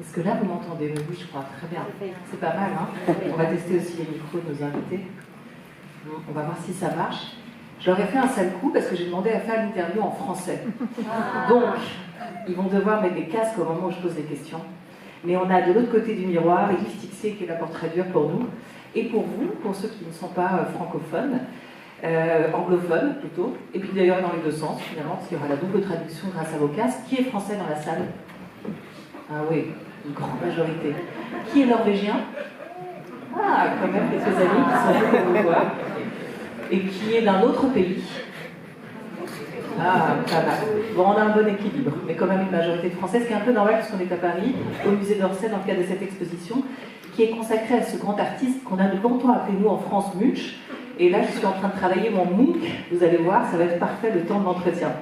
Est-ce que là vous m'entendez? Oui, je crois, très bien. C'est pas mal, hein? On va tester aussi les micros de nos invités. On va voir si ça marche. Je leur ai fait un sale coup parce que j'ai demandé à faire l'interview en français. Donc, ils vont devoir mettre des casques au moment où je pose des questions. Mais on a de l'autre côté du miroir Yves Tixier qui est là pour traduire pour nous. Et pour vous, pour ceux qui ne sont pas francophones, anglophones plutôt, et puis d'ailleurs dans les deux sens finalement, parce qu'il y aura la double traduction grâce à vos casques. Qui est français dans la salle? Ah oui, une grande majorité. Qui est norvégien? Ah, quand même quelques amis qui sont venus pour vous voir. Et qui est d'un autre pays? Ah, pas mal. Bon, on a un bon équilibre, mais quand même une majorité de Français, ce qui est un peu normal puisqu'on est à Paris, au musée d'Orsay, dans le cadre de cette exposition, qui est consacrée à ce grand artiste qu'on a longtemps appelé nous en France Munch. Et là, je suis en train de travailler mon Munch, vous allez voir, ça va être parfait le temps de l'entretien.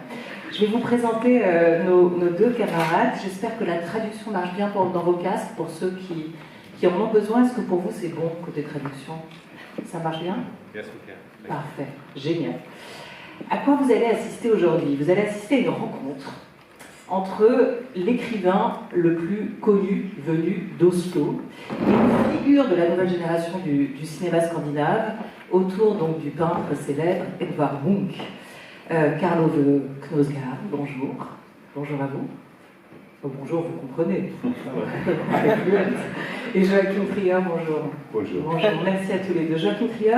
Je vais vous présenter nos deux camarades. J'espère que la traduction marche bien dans vos casques, pour ceux qui en ont besoin. Est-ce que pour vous c'est bon côté traduction? Ça marche bien? Yes, we can. Parfait, génial. À quoi vous allez assister aujourd'hui? Vous allez assister à une rencontre entre l'écrivain le plus connu venu d'Oslo et une figure de la nouvelle génération du cinéma scandinave, autour donc du peintre célèbre Edvard Munch. Karl Ove Knaussgaard, bonjour. Bonjour à vous. Oh, bonjour, vous comprenez. Et Joachim Trier, bonjour. Bonjour. Bonjour, merci à tous les deux. Joachim Trier,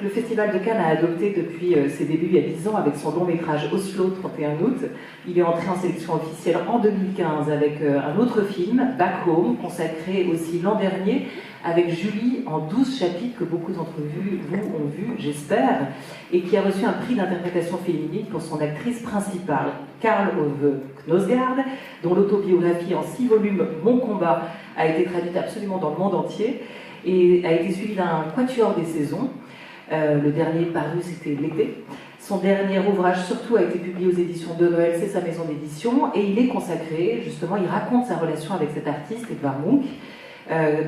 le Festival de Cannes a adopté depuis ses débuts il y a 10 ans avec son long métrage Oslo, 31 août. Il est entré en sélection officielle en 2015 avec un autre film, Back Home, consacré aussi l'an dernier avec Julie en 12 chapitres que beaucoup d'entre vous ont vu, j'espère, et qui a reçu un prix d'interprétation féminine pour son actrice principale, Karl Ove Knaussgaard, dont l'autobiographie en 6 volumes, Mon combat, a été traduite absolument dans le monde entier et a été suivie d'un quatuor des saisons. Le dernier paru, c'était l'été. Son dernier ouvrage, surtout, a été publié aux éditions de Noël, c'est sa maison d'édition, et il est consacré, justement, il raconte sa relation avec cet artiste, Edvard Munch,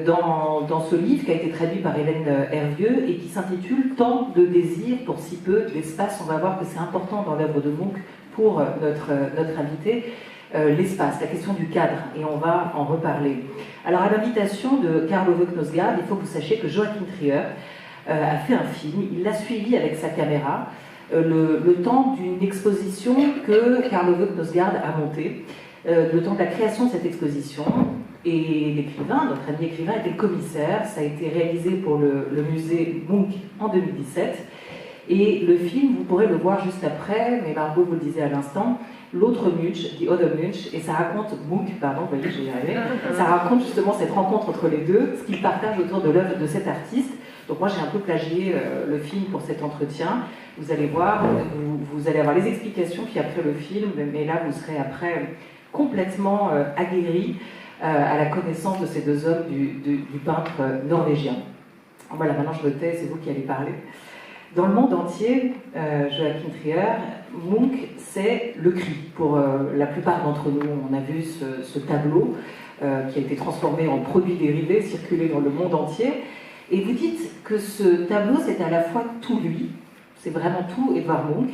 dans ce livre qui a été traduit par Hélène Hervieux et qui s'intitule « Tant de désir pour si peu d'espace ». On va voir que c'est important dans l'œuvre de Munch pour notre invité, l'espace, la question du cadre, et on va en reparler. Alors, à l'invitation de Karl Ove Knausgaard, il faut que vous sachiez que Joachim Trier a fait un film, il l'a suivi avec sa caméra, le temps d'une exposition que Karl Ove Knausgaard a montée, le temps de la création de cette exposition. Et l'écrivain, notre ami écrivain, était le commissaire. Ça a été réalisé pour le musée Munch en 2017. Et le film, vous pourrez le voir juste après, mais Margot vous le disait à l'instant, l'autre Munch, The Other Munch, et ça raconte, Munch, pardon, vous voyez, je vais y arriver, ça raconte justement cette rencontre entre les deux, ce qu'ils partagent autour de l'œuvre de cet artiste. Donc moi j'ai un peu plagié le film pour cet entretien. Vous allez voir, vous allez avoir les explications, puis après le film, mais là vous serez après complètement aguerri à la connaissance de ces deux hommes du peintre norvégien. Voilà, maintenant je me tais, c'est vous qui allez parler. Dans le monde entier, Joachim Trier, Munch, c'est le cri pour la plupart d'entre nous. On a vu ce tableau qui a été transformé en produit dérivé, circulé dans le monde entier. Et vous dites que ce tableau, c'est à la fois tout lui, c'est vraiment tout Edvard Munch,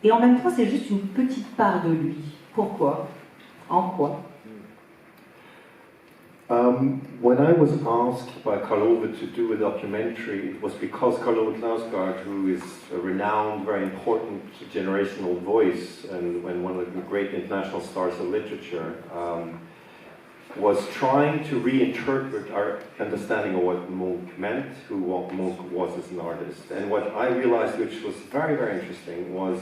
et en même temps, c'est juste une petite part de lui. Pourquoi? En quoi? When I was asked by Karl Ove to do a documentary, it was because Karl Ove Knausgaard, who is a renowned, very important generational voice and one of the great international stars of literature, was trying to reinterpret our understanding of what Munch meant, who Munch was as an artist. And what I realized, which was very, very interesting, was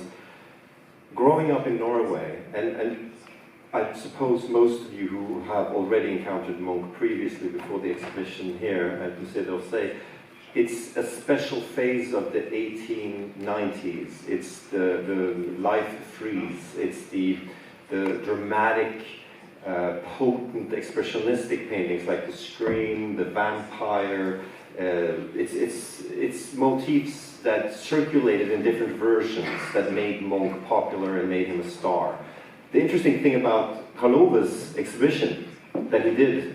growing up in Norway, and I suppose most of you who have already encountered Munch previously before the exhibition here at Musée d'Orsay, it's a special phase of the 1890s. It's the life freeze. It's the dramatic, potent, expressionistic paintings like the Scream, the Vampire. It's motifs that circulated in different versions that made Munch popular and made him a star. The interesting thing about Karl Ove's exhibition that he did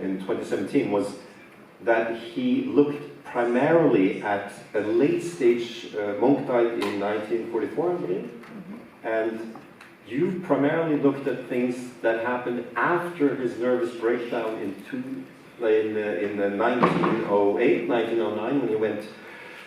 in 2017 was that he looked primarily at a late stage, Munch died in 1944, I believe, and you primarily looked at things that happened after his nervous breakdown in the 1908, 1909, when he went.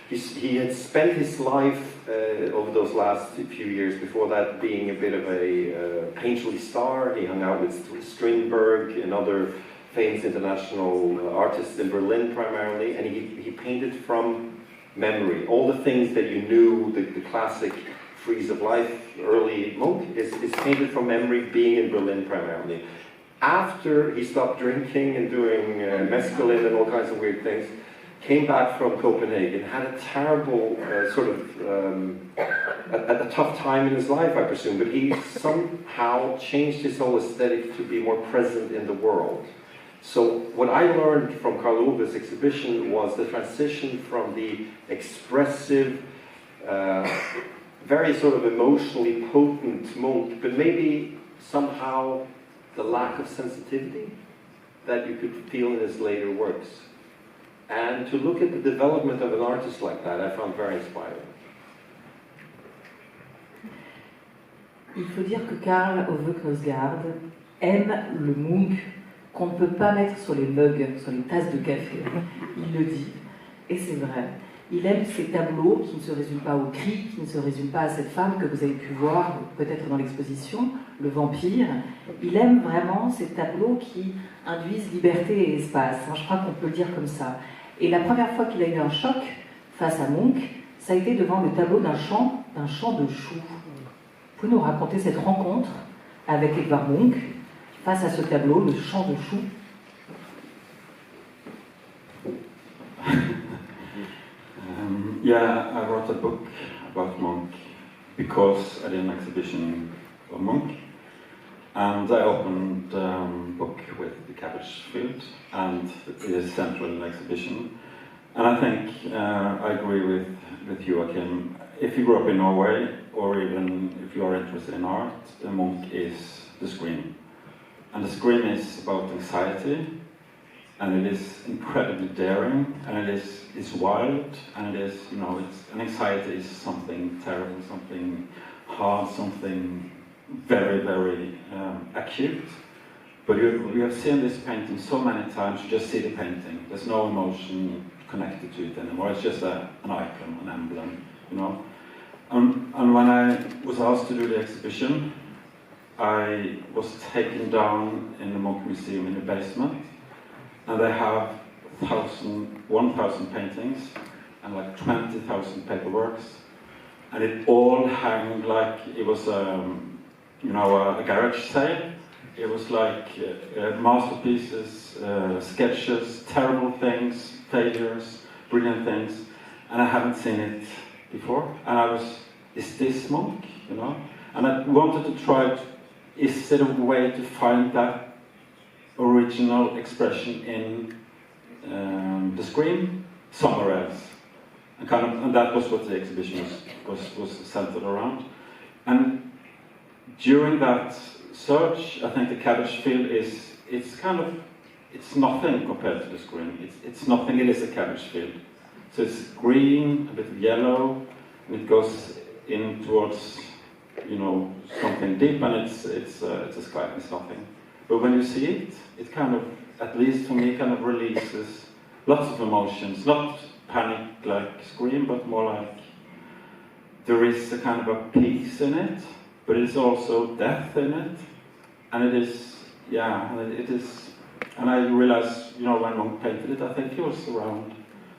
He had spent his life over those last few years before that being a bit of a painterly star. He hung out with Strindberg and other famous international artists in Berlin primarily, and he painted from memory. All the things that you knew, the classic frieze of life, early Munch, is painted from memory, being in Berlin primarily. After he stopped drinking and doing mescaline and all kinds of weird things, came back from Copenhagen, had a terrible a tough time in his life, I presume, but he somehow changed his whole aesthetic to be more present in the world. So what I learned from Karl Ove's exhibition was the transition from the expressive, very sort of emotionally potent Munch, but maybe somehow the lack of sensitivity that you could feel in his later works. And to look at the development of an artist like that, I found very inspiring. Il faut dire que Karl Ove Knaussgaard aime le Munch qu'on ne peut pas mettre sur les mugs, sur les tasses de café. Il le dit, et c'est vrai. Il aime ces tableaux qui ne se résument pas au cri, qui ne se résument pas à cette femme que vous avez pu voir peut-être dans l'exposition, le vampire. Il aime vraiment ces tableaux qui induisent liberté et espace. Je crois qu'on peut le dire comme ça. Et la première fois qu'il a eu un choc face à Munch, ça a été devant le tableau d'un champ de choux. Vous pouvez nous raconter cette rencontre avec Edvard Munch face à ce tableau, le champ de choux? Yeah, I wrote a book about Munch because I did an exhibition of Munch, and I opened the book with the cabbage field, and it is central in the exhibition. And I think I agree with Joachim. If you grew up in Norway, or even if you are interested in art, the Munch is the screen. And the screen is about anxiety, and it is incredibly daring, and it's wild, and it is, and anxiety is something terrible, something hard, something very, very acute. But we have seen this painting so many times, you just see the painting. There's no emotion connected to it anymore. It's just an icon, an emblem, And when I was asked to do the exhibition, I was taken down in the Munch Museum in the basement, and they have 1,000 paintings and like 20,000 paperworks, and it all hung like it was a garage sale. It was like masterpieces, sketches, terrible things, failures, brilliant things, and I haven't seen it before. And is this Munch, And I wanted to try, is there a way to find that original expression in the screen somewhere else? And that was what the exhibition was centered around. And during that search, I think the cabbage field it's nothing compared to the screen. It's nothing, it is a cabbage field. So it's green, a bit of yellow, and it goes in towards, something deep, and it's a sky, it's nothing. But when you see it, it kind of, at least for me, kind of releases lots of emotions, not panic like scream, but more like there is a kind of a peace in it, but it's also death in it, and it is, and I realized, when Munch painted it, I think he was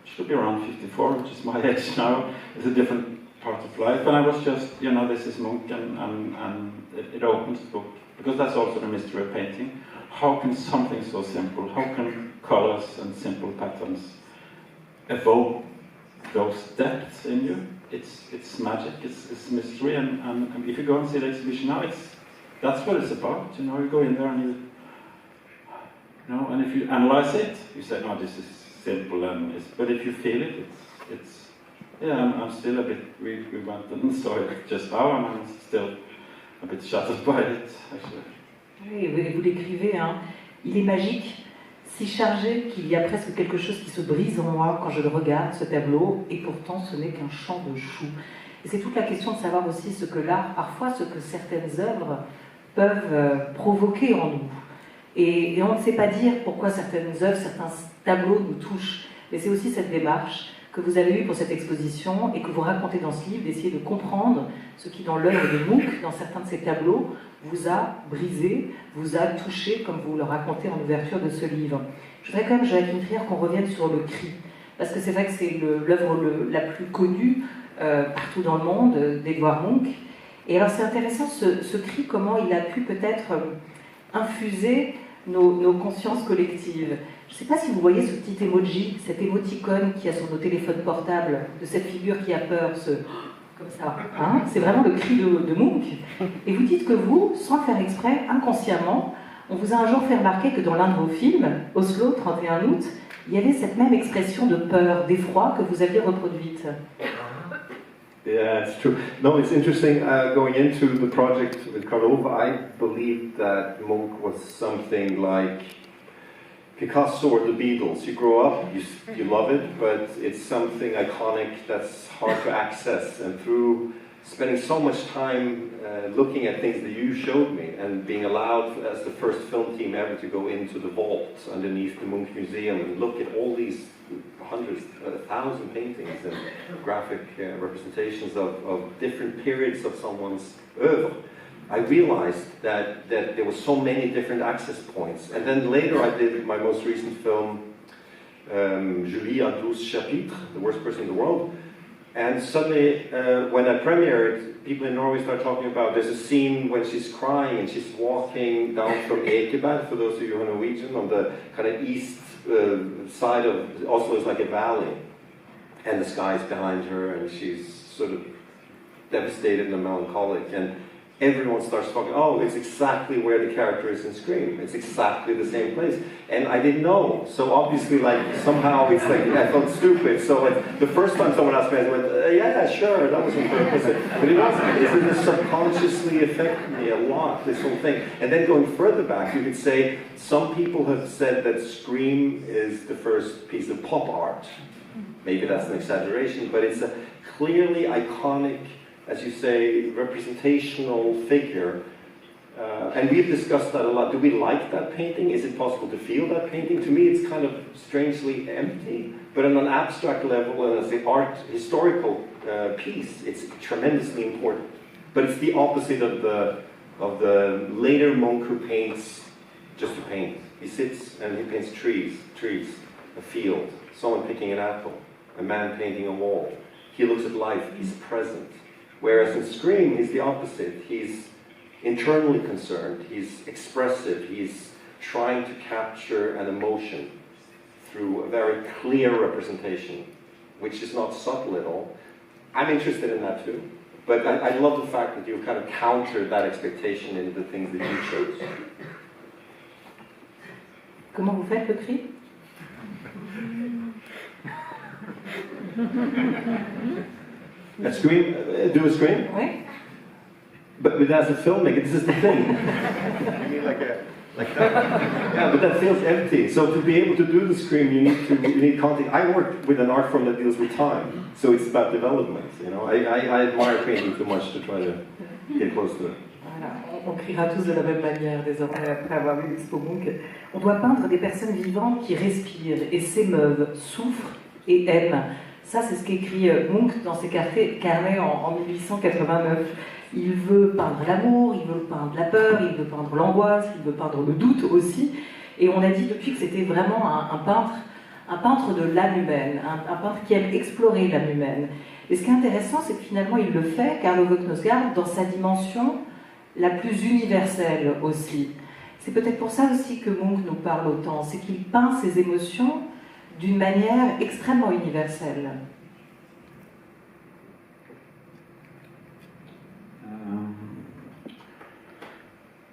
should be around 54, which is my age now. It's a different part of life, and I was just, this is Munch, and it opens the book, because that's also the mystery of painting. How can something so simple, how can colors and simple patterns evoke those depths in you? It's magic, it's mystery, and if you go and see the exhibition now, that's what it's about. You go in there and and if you analyze it, you say, no, this is simple, but if you feel it, I'm still a bit. We went and saw it just now, and I'm still a bit shattered by it, actually. Oui, vous l'écrivez, il est magique, si chargé qu'il y a presque quelque chose qui se brise en moi quand je le regarde, ce tableau, et pourtant ce n'est qu'un champ de choux. Et c'est toute la question de savoir aussi ce que l'art, parfois ce que certaines œuvres peuvent provoquer en nous. Et on ne sait pas dire pourquoi certaines œuvres, certains tableaux nous touchent. Mais c'est aussi cette démarche que vous avez eue pour cette exposition et que vous racontez dans ce livre, d'essayer de comprendre ce qui, dans l'œuvre de Munch, dans certains de ces tableaux, vous a brisé, vous a touché, comme vous le racontez en ouverture de ce livre. Je voudrais quand même, Joachim Trier, qu'on revienne sur le cri. Parce que c'est vrai que c'est l'œuvre la plus connue partout dans le monde d'Edvard Munch. Et alors c'est intéressant ce cri, comment il a pu peut-être infuser nos consciences collectives. Je ne sais pas si vous voyez ce petit emoji, cet émoticône qui a sur nos téléphones portables, de cette figure qui a peur, comme ça. Hein, c'est vraiment le cri de Munch. Et vous dites que vous, sans le faire exprès, inconsciemment, on vous a un jour fait remarquer que dans l'un de vos films, Oslo, 31 août, il y avait cette même expression de peur, d'effroi que vous aviez reproduite. Yeah, it's true. No, it's interesting. Going into the project with Karl Ove, I believed that Munch was something like Picasso or the Beatles. You grow up, you love it, but it's something iconic that's hard to access. And through spending so much time looking at things that you showed me, and being allowed as the first film team ever to go into the vault underneath the Munch Museum and look at all these hundreds, 1,000 paintings and graphic representations of different periods of someone's oeuvre, I realized that there were so many different access points. And then later I did my most recent film, Julie à 12 chapitres, The Worst Person in the World. And suddenly, when I premiered, people in Norway started talking about, there's a scene when she's crying and she's walking down from Ekeberg, for those of you who are Norwegian, on the kind of east side of Oslo is like a valley. And the sky is behind her and she's sort of devastated and melancholic. And everyone starts talking, oh, it's exactly where the character is in Scream. It's exactly the same place. And I didn't know. So obviously, like, somehow it's like, I felt stupid. So like, the first time someone asked me, I went, yeah, sure, that was on purpose. But it wasn't. It subconsciously affected me a lot, this whole thing. And then going further back, you could say, some people have said that Scream is the first piece of pop art. Maybe that's an exaggeration, but it's a clearly iconic, as you say, representational figure. And we've discussed that a lot. Do we like that painting? Is it possible to feel that painting? To me, it's kind of strangely empty. But on an abstract level, and as an art historical piece, it's tremendously important. But it's the opposite of the later monk who paints just to paint. He sits and he paints trees, a field, someone picking an apple, a man painting a wall. He looks at life, he's present. Whereas in Scream, he's the opposite. He's internally concerned, he's expressive, he's trying to capture an emotion through a very clear representation, which is not subtle at all. I'm interested in that too. But I love the fact that you've kind of countered that expectation in the things that you chose. Comment vous faites le cri? A scream? Do a scream? Oui. But as a filmmaker, this is the thing. You mean like that? Yeah, but that feels empty. So to be able to do the scream, you need content. I work with an art form that deals with time, so it's about development. You know, I admire painting too much to try to get close to it. Voilà, on criera tous de la même manière désormais après avoir vu l'expo Munch. On doit peindre des personnes vivantes qui respirent et s'émeuvent, souffrent et aiment. Ça, c'est ce qu'écrit Munch dans ses carnets en 1889. Il veut peindre l'amour, il veut peindre la peur, il veut peindre l'angoisse, il veut peindre le doute aussi. Et on a dit depuis que c'était vraiment un peintre de l'âme humaine, un peintre qui aime explorer l'âme humaine. Et ce qui est intéressant, c'est que finalement, il le fait, Karl Ove Knaussgaard, dans sa dimension la plus universelle aussi. C'est peut-être pour ça aussi que Munch nous parle autant, c'est qu'il peint ses émotions d'une manière extrêmement universelle.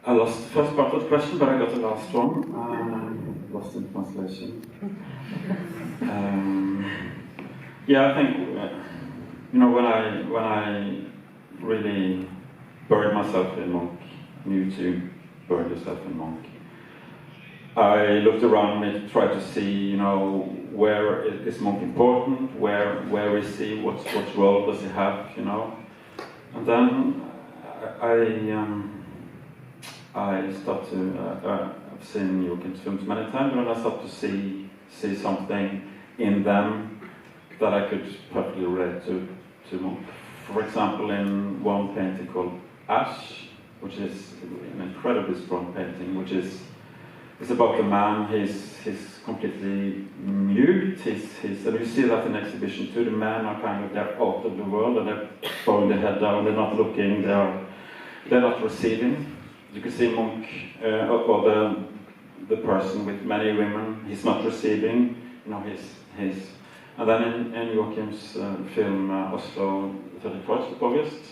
I lost the first part of the question, but I got the last one. Lost in translation. Yeah, I think you know when I really buried myself in Munch, knew to bury yourself in Munch. I looked around me to try to see, you know, where is Munch important, where is he, what role does he have, you know. And then I start to, I've seen Joachim's films many times, and I start to see something in them that I could perfectly relate to Munch. For example, in one painting called Ash, which is an incredibly strong painting, which is it's about the man. He's completely mute. And you see that in exhibition too. The men are kind of, they're out of the world, and they're throwing their head down. They're not looking. They're not receiving. You can see Munch or the person with many women. He's not receiving. You know, he's. And then in Joachim's film Oslo, 31st of August,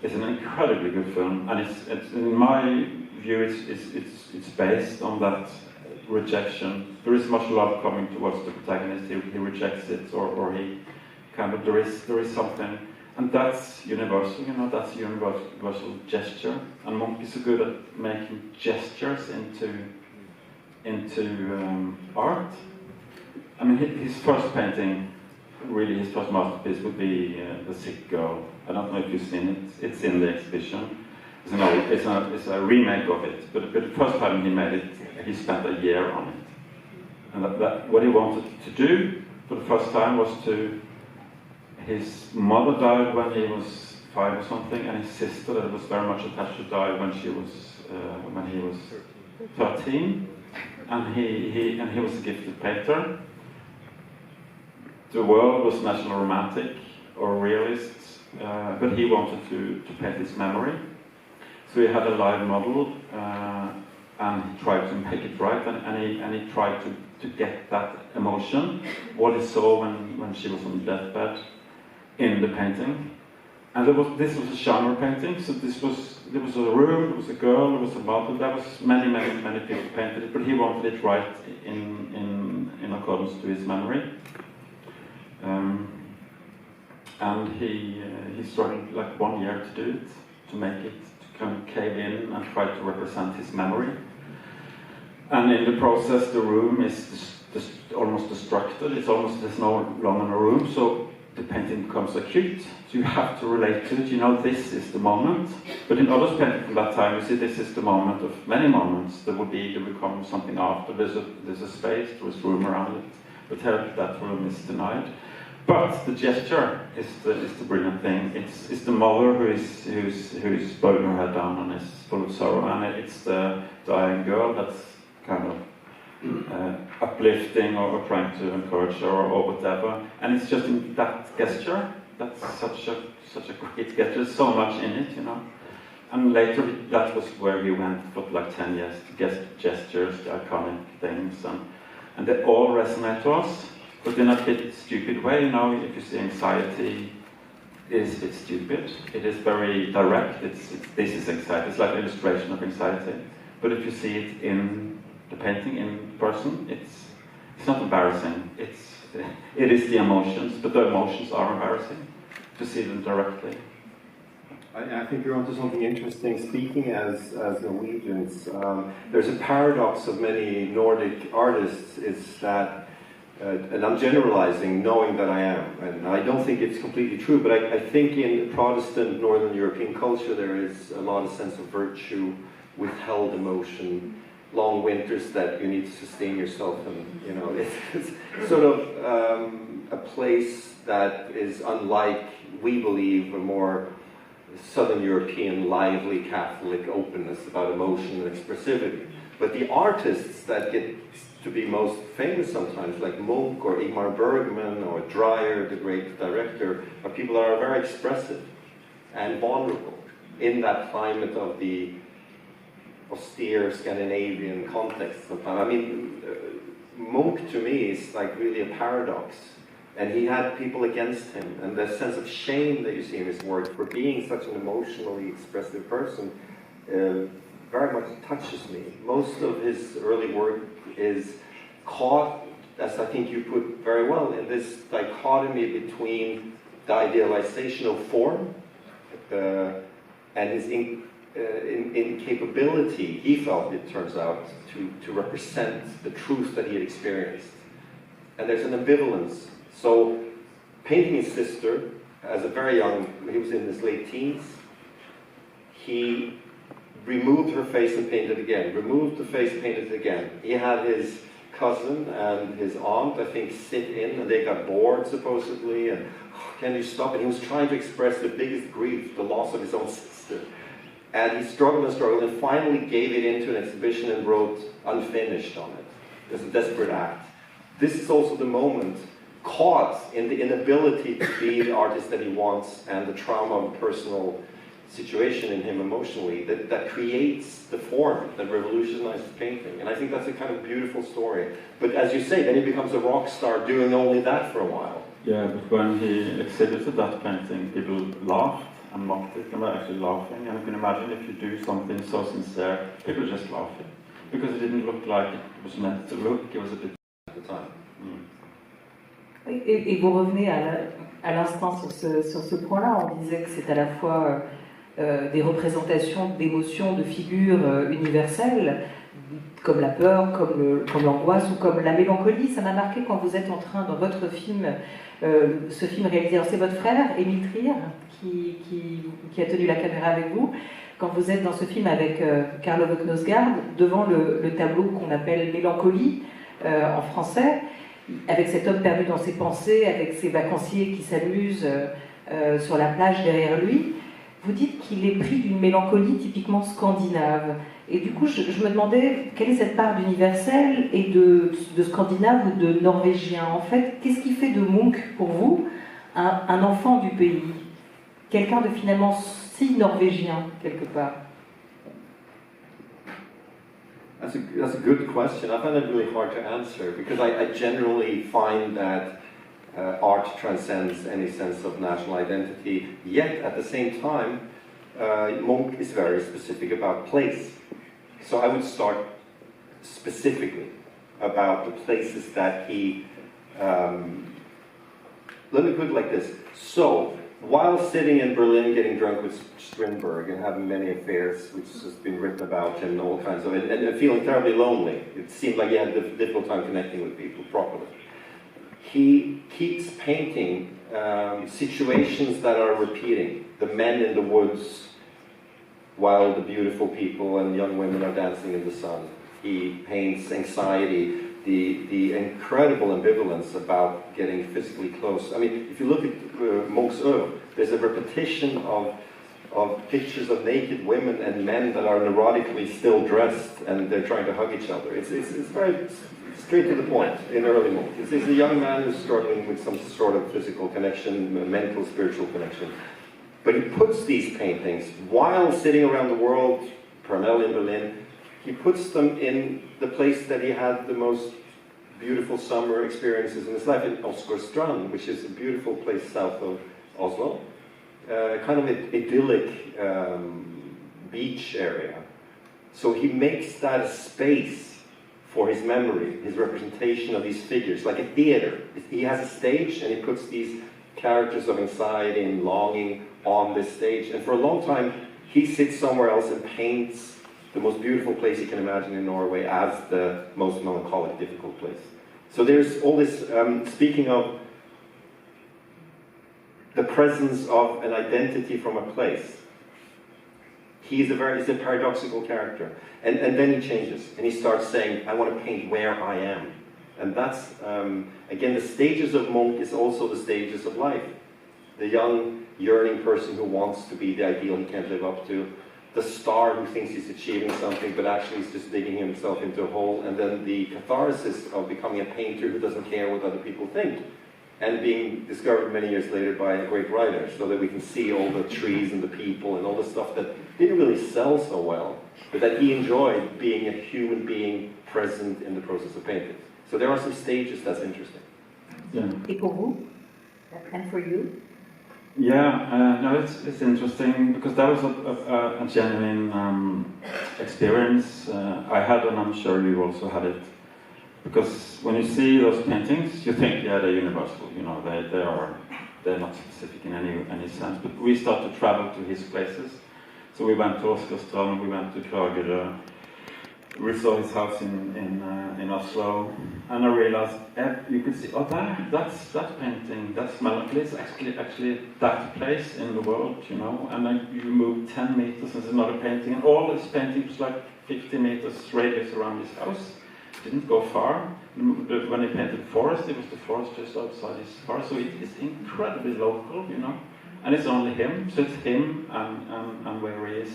it's an incredibly good film, and it's in my view, it's based on that rejection. There is much love coming towards the protagonist. He rejects it, or he kind of there is something, and that's universal. You know, that's a universal gesture. And Munch is so good at making gestures into art. I mean, his first painting, really his first masterpiece, would be The Sick Girl. I don't know if you've seen it. It's in the exhibition. It's a remake of it. But the first time he made it, he spent a year on it. And that what he wanted to do for the first time was to. His mother died when he was 5 or something, and his sister, that was very much attached to, died when he was 13. And he was a gifted painter. The world was national romantic or realist, but he wanted to paint his memory. So he had a live model, and he tried to make it right, and he tried to get that emotion, what he saw when she was on the deathbed, in the painting. And this was a genre painting, so there was a room, there was a girl, there was a model, there was many people painted it, but he wanted it right in accordance to his memory. And he struggled like 1 year to do it, to make it, to kind of cave in and try to represent his memory. And in the process, the room is almost destructed. There's no longer a room, so the painting becomes acute. So you have to relate to it. You know, this is the moment. But in others painting from that time, you see this is the moment of many moments. There will become something after. There's a space, there's room around it. But here, that room is denied. But the gesture is the brilliant thing. It's the mother who's bowing her head down and is full of sorrow, and it's the dying girl that's kind of uplifting or trying to encourage her or whatever. And it's just in that gesture. That's such a great gesture. There's so much in it, you know. And later, that was where he went for like 10 years to get gestures, the iconic things, and they all resonate to us. But in a bit stupid way, you know, if you see anxiety, it's stupid. It is very direct. This is anxiety. It's like an illustration of anxiety. But if you see it in the painting, in person, it's not embarrassing. It is the emotions, but the emotions are embarrassing to see them directly. I think you're onto something interesting. Speaking as Norwegians, there's a paradox of many Nordic artists is that. And I'm generalizing, knowing that I am, and I don't think it's completely true, but I think in Protestant Northern European culture there is a lot of sense of virtue, withheld emotion, long winters that you need to sustain yourself, and you know, it's sort of a place that is unlike, we believe, a more Southern European, lively Catholic openness about emotion and expressivity. But the artists that get to be most famous sometimes, like Munch or Ingmar Bergman or Trier, the great director, are people that are very expressive and vulnerable in that climate of the austere Scandinavian context sometimes. I mean, Munch to me is like really a paradox. And he had people against him, and the sense of shame that you see in his work for being such an emotionally expressive person very much touches me. Most of his early work is caught, as I think you put very well, in this dichotomy between the idealization of form and his in capability, he felt, it turns out, to represent the truth that he had experienced. And there's an ambivalence. So, painting his sister, as a very young, he was in his late teens, he removed her face and painted again, removed the face, painted it again. He had his cousin and his aunt, I think, sit in, and they got bored, supposedly, and, oh, can you stop? And he was trying to express the biggest grief, the loss of his own sister. And he struggled and struggled, and finally gave it into an exhibition and wrote unfinished on it. It's a desperate act. This is also the moment, caught in the inability to be the artist that he wants, and the trauma of a personal situation in him emotionally, that creates the form that revolutionizes painting. And I think that's a kind of beautiful story. But as you say, then he becomes a rock star doing only that for a while. Yeah, but when he exhibited that painting, people laughed and mocked it, and were actually laughing. And you can imagine if you do something so sincere, people just laughing. Because it didn't look like it was meant to look, it was a bit at the time. Et vous revenez à l'instant sur ce point-là, on disait que c'est à la fois des représentations d'émotions, de figures universelles, comme la peur, comme l'angoisse ou comme la mélancolie. Ça m'a marqué quand vous êtes en train, dans votre film, ce film réalisé, c'est votre frère, Emil Trier, qui a tenu la caméra avec vous, quand vous êtes dans ce film avec Karl Ove Knaussgaard, devant le tableau qu'on appelle Mélancolie en français, avec cet homme perdu dans ses pensées, avec ses vacanciers qui s'amusent sur la plage derrière lui. Vous dites qu'il est pris d'une mélancolie typiquement scandinave. Et du coup, je me demandais, quelle est cette part d'universel et de scandinave ou de norvégien? En fait, qu'est-ce qui fait de Munch, pour vous, un enfant du pays? Quelqu'un de finalement si norvégien, quelque part? That's a good question. I find that really hard to answer, because I generally find that art transcends any sense of national identity, yet at the same time, Munch is very specific about place. So I would start specifically about the places that he, let me put it like this. So, while sitting in Berlin getting drunk with Strindberg and having many affairs, which has been written about him and all kinds of, and feeling terribly lonely, it seemed like he had a difficult time connecting with people properly. He keeps painting situations that are repeating. The men in the woods, while the beautiful people and young women are dancing in the sun. He paints anxiety, the incredible ambivalence about getting physically close. I mean, if you look at Munch's oeuvre, there's a repetition of pictures of naked women and men that are neurotically still dressed, and they're trying to hug each other. It's very straight to the point in early Munch. It's a young man who's struggling with some sort of physical connection, a mental, spiritual connection. But he puts these paintings, while sitting around the world, primarily in Berlin, he puts them in the place that he had the most beautiful summer experiences in his life, in Åsgårdstrand, which is a beautiful place south of Oslo. Kind of an idyllic beach area. So he makes that a space for his memory, his representation of these figures, like a theater. He has a stage, and he puts these characters of anxiety and longing on this stage. And for a long time, he sits somewhere else and paints the most beautiful place you can imagine in Norway as the most melancholic, difficult place. So there's all this, speaking of the presence of an identity from a place. He's a paradoxical character. And then he changes, and he starts saying, I want to paint where I am. And that's, again, the stages of Munch is also the stages of life. The young, yearning person who wants to be the ideal he can't live up to. The star who thinks he's achieving something, but actually is just digging himself into a hole. And then the catharsis of becoming a painter who doesn't care what other people think. And being discovered many years later by a great writer, so that we can see all the trees and the people and all the stuff that didn't really sell so well, but that he enjoyed being a human being present in the process of painting. So there are some stages that's interesting. Yeah. Et pour vous? And for you? Yeah, no, it's interesting, because that was a genuine experience I had, and I'm sure you also had it. Because when you see those paintings, you think, yeah, they're universal, you know, they're not specific in any sense. But we start to travel to his places. So we went to Oskarstrand, we went to Kragerø, we saw his house in Oslo, and I realized you could see, oh, that's that painting, that's melancholy. It's actually that place in the world, you know. And then you move 10 meters, and there's another painting, and all this painting was like 50 meters radius around his house. Didn't go far. When he painted the forest, it was the forest just outside his house. So it is incredibly local, you know. And it's only him, so it's him and where he is.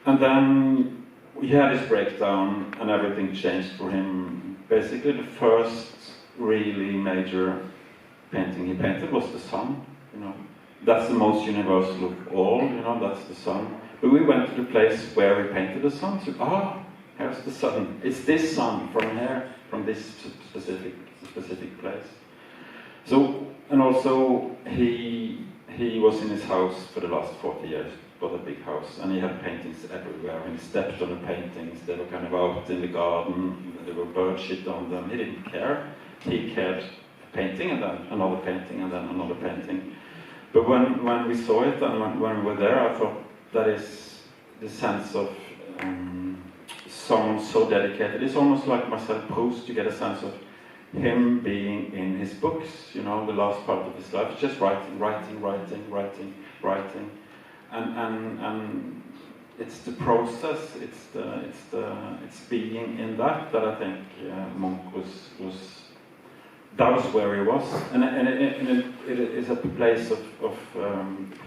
And then he had his breakdown and everything changed for him. Basically the first really major painting he painted was the sun, you know. That's the most universal of all, you know, that's the sun. But we went to the place where he painted the sun, so here's the sun. It's this sun from here, from this specific place. So, and also he was in his house for the last 40 years. Got a big house, and he had paintings everywhere, and he stepped on the paintings. They were kind of out in the garden, there were bird shit on them. He didn't care. He cared painting, and then another painting, and then another painting. But when we saw it, and when we were there, I thought that is the sense of someone so dedicated. It's almost like Marcel Proust. You get a sense of him being in his books, you know, the last part of his life, just writing. And it's the process, it's being in that I think Munch was. That was where he was, and it is a place of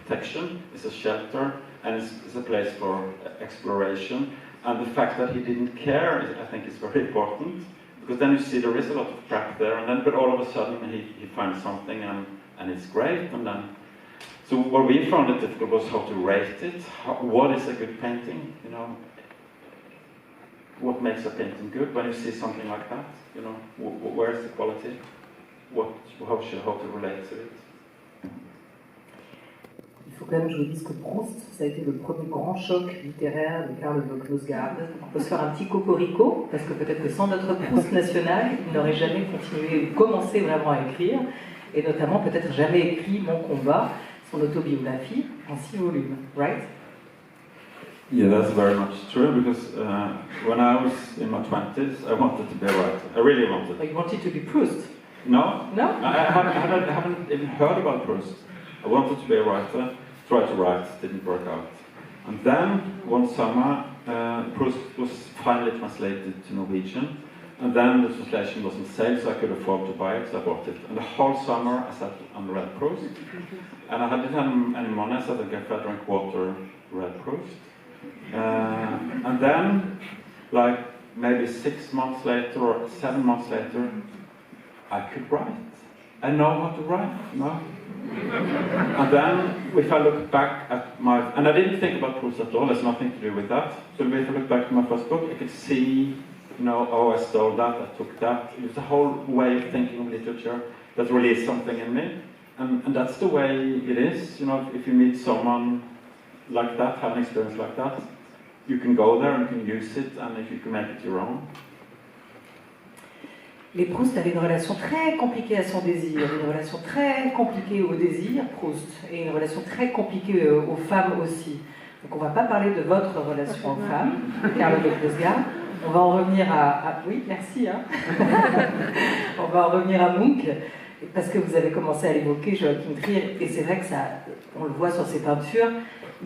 protection. It's a shelter, and it's a place for exploration. And the fact that he didn't care, I think, is very important, because then you see there is a lot of crap there, but all of a sudden he finds something, and it's great, and then. So what we found it difficult was how to rate it. What is a good painting? You know, what makes a painting good? When you see something like that, you know, where is the quality? How to relate to it? Il faut quand même que je vous dise que Proust, ça a été le premier grand choc littéraire de Karl Ove Knaussgaard. On peut se faire un petit cocorico, parce que peut-être que sans notre Proust national, il n'aurait jamais continué ou commencé vraiment à écrire, et notamment peut-être jamais écrit Mon combat, son autobiographie en 6 volumes, right? Yeah, that's very much true, because when I was in my 20s, I wanted to be a writer. I really wanted. Like you wanted to be Proust? No. No? I haven't even heard about Proust. I wanted to be a writer, tried to write, didn't work out. And then, one summer, Proust was finally translated to Norwegian. And then the translation was on sale, so I could afford to buy it, so I bought it. And the whole summer I sat and read Proust. And I didn't have any money, so I drank water, read Proust. And then, like maybe 6 months later or 7 months later, I could write. I know how to write, no? And then, if I look back at and I didn't think about Proust at all, there's nothing to do with that. So if I look back to my first book, I could see, you know, oh, I stole that, I took that. It was a whole way of thinking of literature that released something in me. And that's the way it is, you know, if you meet someone like that, have an experience like that, you can go there and you can use it, and if you can make it your own. Mais Proust avait une relation très compliquée à son désir, une relation très compliquée au désir, Proust, et une relation très compliquée aux femmes aussi. Donc on ne va pas parler de votre relation aux femmes, Karl Ove Knaussgaard. On va en revenir à oui, merci. Hein. On va en revenir à Munch, parce que vous avez commencé à l'évoquer, Joachim Trier, et c'est vrai que ça, on le voit sur ses peintures,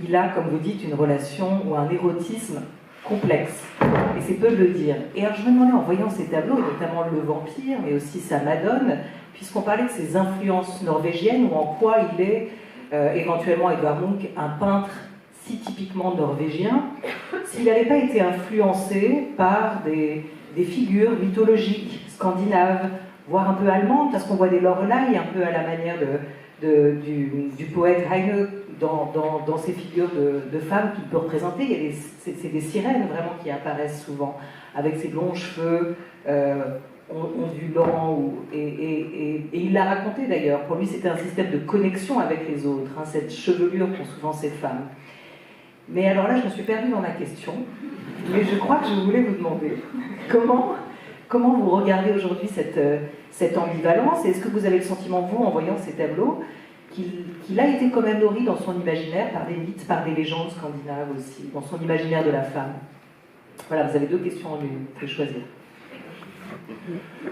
il a, comme vous dites, une relation ou un érotisme complexe, et c'est peu de le dire. Et alors je me demandais, en voyant ces tableaux, et notamment Le Vampire, mais aussi sa Madone, puisqu'on parlait de ses influences norvégiennes, ou en quoi il est, éventuellement Edvard Munch, un peintre si typiquement norvégien, s'il n'avait pas été influencé par des figures mythologiques, scandinaves, voire un peu allemandes, parce qu'on voit des Loreley un peu à la manière du poète Heine dans ces figures de femmes qu'il peut représenter. C'est des sirènes vraiment qui apparaissent souvent, avec ces longs cheveux ondulants. Et il l'a raconté d'ailleurs, pour lui c'était un système de connexion avec les autres, hein, cette chevelure qu'ont souvent ces femmes. Mais alors là, je me suis perdue dans ma question, mais je crois que je voulais vous demander comment vous regardez aujourd'hui cette ambivalence, et est-ce que vous avez le sentiment, vous, en voyant ces tableaux, qu'il a été quand même nourri dans son imaginaire par des mythes, par des légendes scandinaves aussi, dans son imaginaire de la femme. Voilà, vous avez deux questions en une, vous pouvez choisir.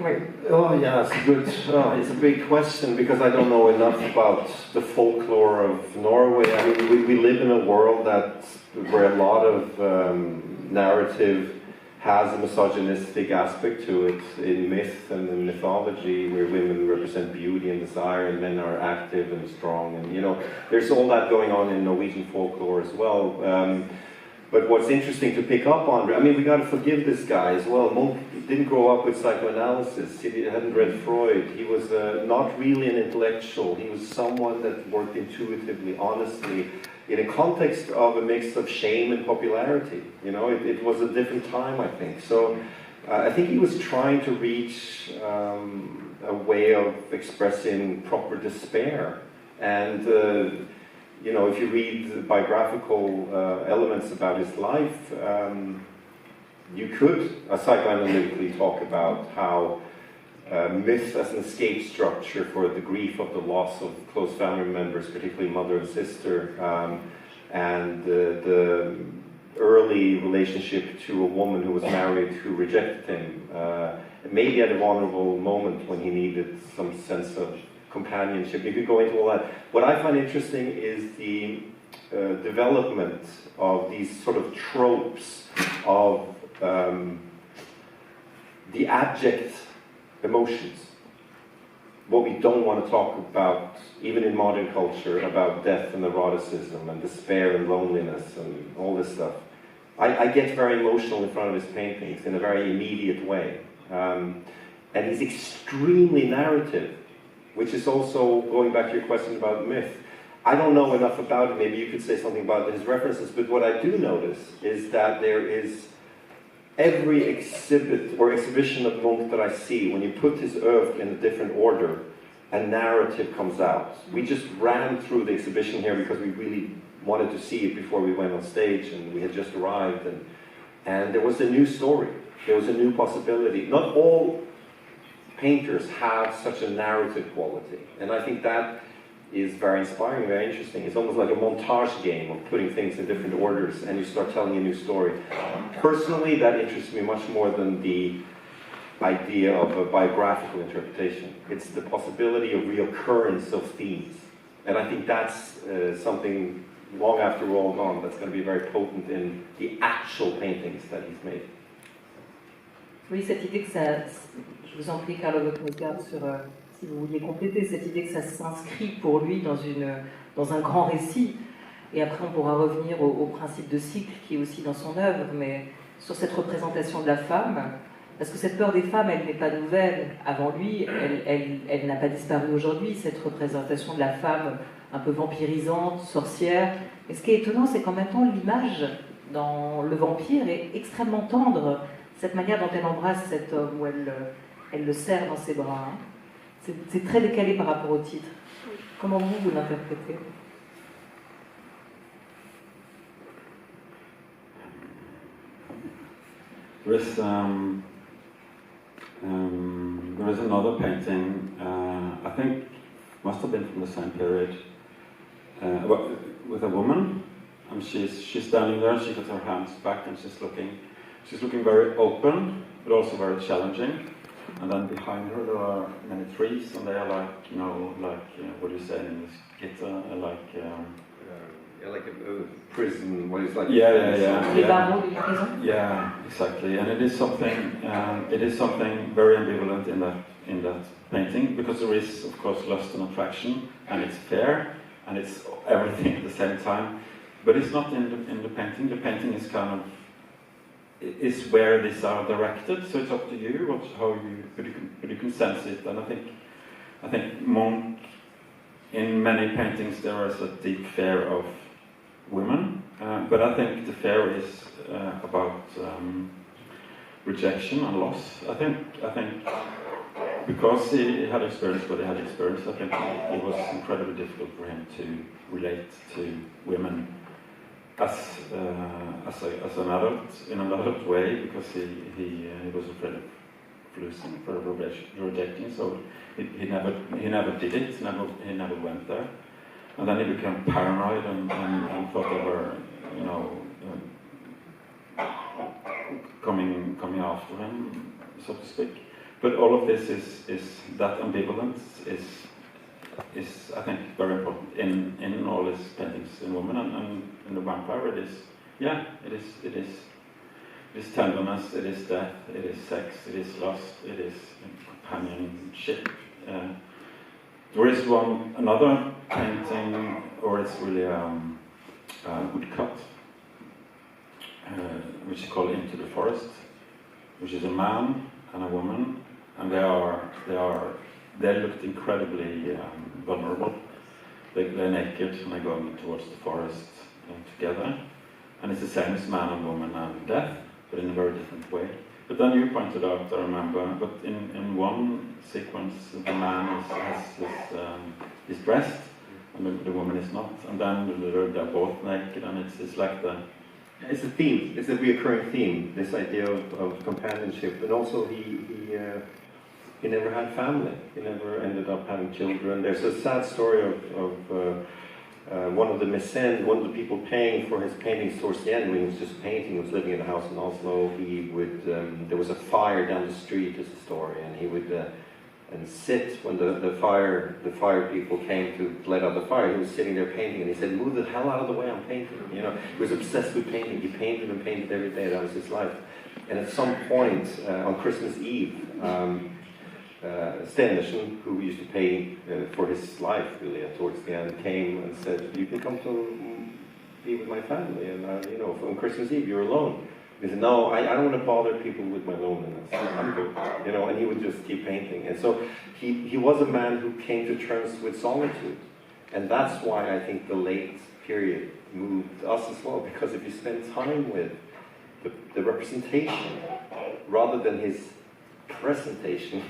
Oui. Oh yeah, it's a good. Oh, it's a big question because I don't know enough about the folklore of Norway. I mean, we live in a world where a lot of narrative has a misogynistic aspect to it in myth and in mythology, where women represent beauty and desire, and men are active and strong, and there's all that going on in Norwegian folklore as well. But what's interesting to pick up on, I mean, we got to forgive this guy as well. Munch didn't grow up with psychoanalysis. He hadn't read Freud. He was not really an intellectual. He was someone that worked intuitively, honestly, in a context of a mix of shame and popularity. It was a different time, I think. So I think he was trying to reach a way of expressing proper despair. And if you read biographical elements about his life, you could psychoanalytically talk about how myth as an escape structure for the grief of the loss of close family members, particularly mother and sister, and the early relationship to a woman who was married who rejected him, maybe at a vulnerable moment when he needed some sense of companionship. You could go into all that. What I find interesting is the development of these sort of tropes of the abject emotions. What we don't want to talk about, even in modern culture, about death and eroticism and despair and loneliness and all this stuff. I get very emotional in front of his paintings in a very immediate way. And he's extremely narrative, which is also, going back to your question about myth, I don't know enough about it. Maybe you could say something about his references, but what I do notice is that there is every exhibit or exhibition of Munch that I see, when you put his oeuvre in a different order, a narrative comes out. We just ran through the exhibition here because we really wanted to see it before we went on stage, and we had just arrived, and there was a new story. There was a new possibility. Not all painters have such a narrative quality, and I think that is very inspiring, very interesting. It's almost like a montage game of putting things in different orders, and you start telling a new story. Personally, that interests me much more than the idea of a biographical interpretation. It's the possibility of reoccurrence of themes, and I think that's something long after we're all gone that's going to be very potent in the actual paintings that he's made. Oui, cette idée que ça, je vous en prie, Karl Ove Knausgaard, si vous vouliez compléter, cette idée que ça s'inscrit pour lui dans un grand récit, et après on pourra revenir au principe de cycle qui est aussi dans son œuvre, mais sur cette représentation de la femme, parce que cette peur des femmes, elle n'est pas nouvelle. Avant lui, elle n'a pas disparu aujourd'hui, cette représentation de la femme un peu vampirisante, sorcière. Et ce qui est étonnant, c'est qu'en même temps, l'image dans le vampire est extrêmement tendre. Cette manière dont elle embrasse cet homme, où elle le serre dans ses bras, hein. C'est très décalé par rapport au titre. Comment vous l'interprétez? There is another painting, I think must have been from the same period, with a woman, and she's standing there, she got her hands back and she's looking very open, but also very challenging. And then behind her there are many trees, and they are like, what do you say in English? Like a prison, what is like? Yeah, exactly. And it is something very ambivalent in that painting, because there is, of course, lust and attraction, and it's fair, and it's everything at the same time. But it's not in the painting. The painting is kind of is where these are directed. So it's up to you but you can sense it. And I think Munch, in many paintings, there is a deep fear of women, but I think the fear is about rejection and loss. I think because he had experienced what he had experienced, I think it was incredibly difficult for him to relate to women as an adult, in an adult way, because he was afraid of losing, afraid of rejecting. So he never did it. He never went there. And then he became paranoid and thought they were, you know, coming after him, so to speak. But all of this is that ambivalence is I think very important in all his paintings in women, and in the vampire it is tenderness, it is death, it is sex, it is lust, it is companionship. There is another painting, or it's really a woodcut, which is called Into the Forest, which is a man and a woman, and they looked incredibly vulnerable. They're naked and they're going towards the forest together, and it's the same as man and woman and death, but in a very different way. But then you pointed out, I remember, but in one sequence the man has his breast and the woman is not, and then they're both naked, and it's like it's a theme, it's a recurring theme, this idea of companionship, and also he never had family, he never ended up having children. There's a sad story of one of the mécènes, one of the people paying for his paintings towards the end, when he was just painting, was living in a house in Oslo. He would, there was a fire down the street, is the story, and he would and sit when the fire people came to let out the fire. He was sitting there painting, and he said, "Move the hell out of the way, I'm painting." You know, he was obsessed with painting. He painted and painted every day. That was his life. And at some point on Christmas Eve, Stenersen, who used to pay for his life really towards the end, came and said, "You can come to be with my family, and you know, on Christmas Eve you're alone." He said, "No, I don't want to bother people with my loneliness. I'm good." You know, and he would just keep painting. And so he was a man who came to terms with solitude, and that's why I think the late period moved us as well, because if you spend time with the representation rather than his presentation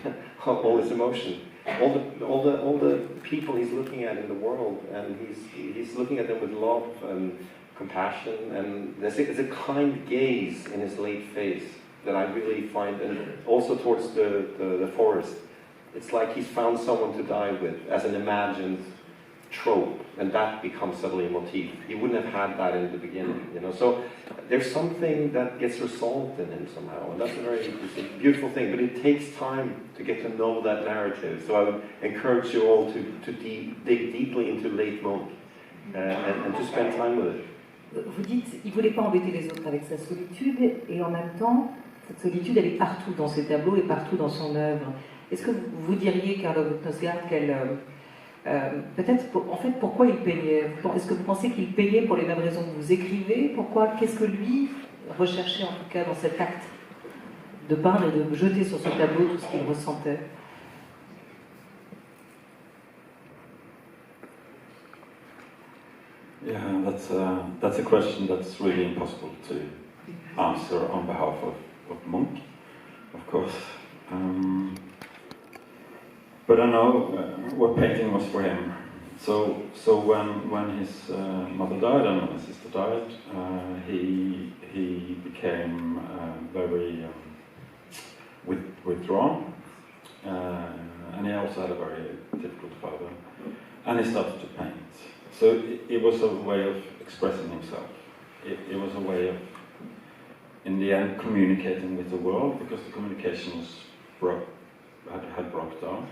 of all his emotion, all the people he's looking at in the world, and he's looking at them with love and compassion, and there's a kind gaze in his late face that I really find, and also towards the forest. It's like he's found someone to die with as an imagined trope, and that becomes suddenly a motif. He wouldn't have had that in the beginning, you know. So there's something that gets resolved in him somehow, and that's it's a beautiful thing. But it takes time to get to know that narrative. So I would encourage you all to dig deeply into late Munch and to spend time with it. Vous dites, il ne voulait pas embêter les autres avec sa solitude, et en même temps, cette solitude, elle est partout dans ses tableaux et partout dans son œuvre. Est-ce que vous diriez, Karl Ove Knaussgaard, qu'elle... peut-être, en fait, pourquoi il peignait? Est-ce que vous pensez qu'il peignait pour les mêmes raisons que vous écrivez? Pourquoi? Qu'est-ce que lui recherchait, en tout cas, dans cet acte de peindre et de jeter sur ce tableau tout ce qu'il ressentait? Yeah, that's a question that's really impossible to answer on behalf of Munch, of course. But I know what painting was for him. So when his mother died and when his sister died, he became very withdrawn, and he also had a very difficult father. And he started to paint. So it was a way of expressing himself. It was a way of, in the end, communicating with the world, because the communication was had broke down.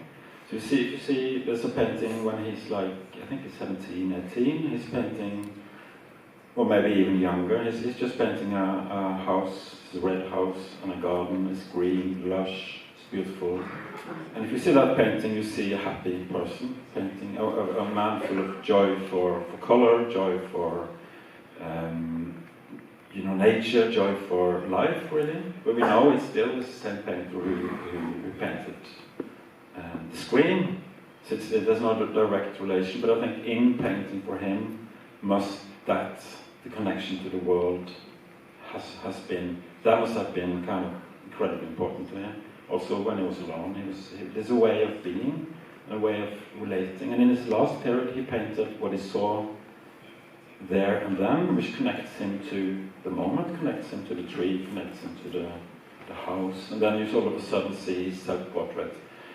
So you see, there's a painting when he's like, I think he's 17, 18. He's painting, or maybe even younger. He's just painting a house, it's a red house, and a garden. It's green, lush, it's beautiful. And if you see that painting, you see a happy person painting, a man full of joy for color, joy for nature, joy for life, really. But we know it's still the same painter who painted the screen. So there's not a direct relation, but I think in painting for him, the connection to the world must have been kind of incredibly important to him. Also, when he was alone, there's a way of being, a way of relating. And in his last period, he painted what he saw there and then, which connects him to the moment, connects him to the tree, connects him to the house. And then you all of a sudden see his self-portrait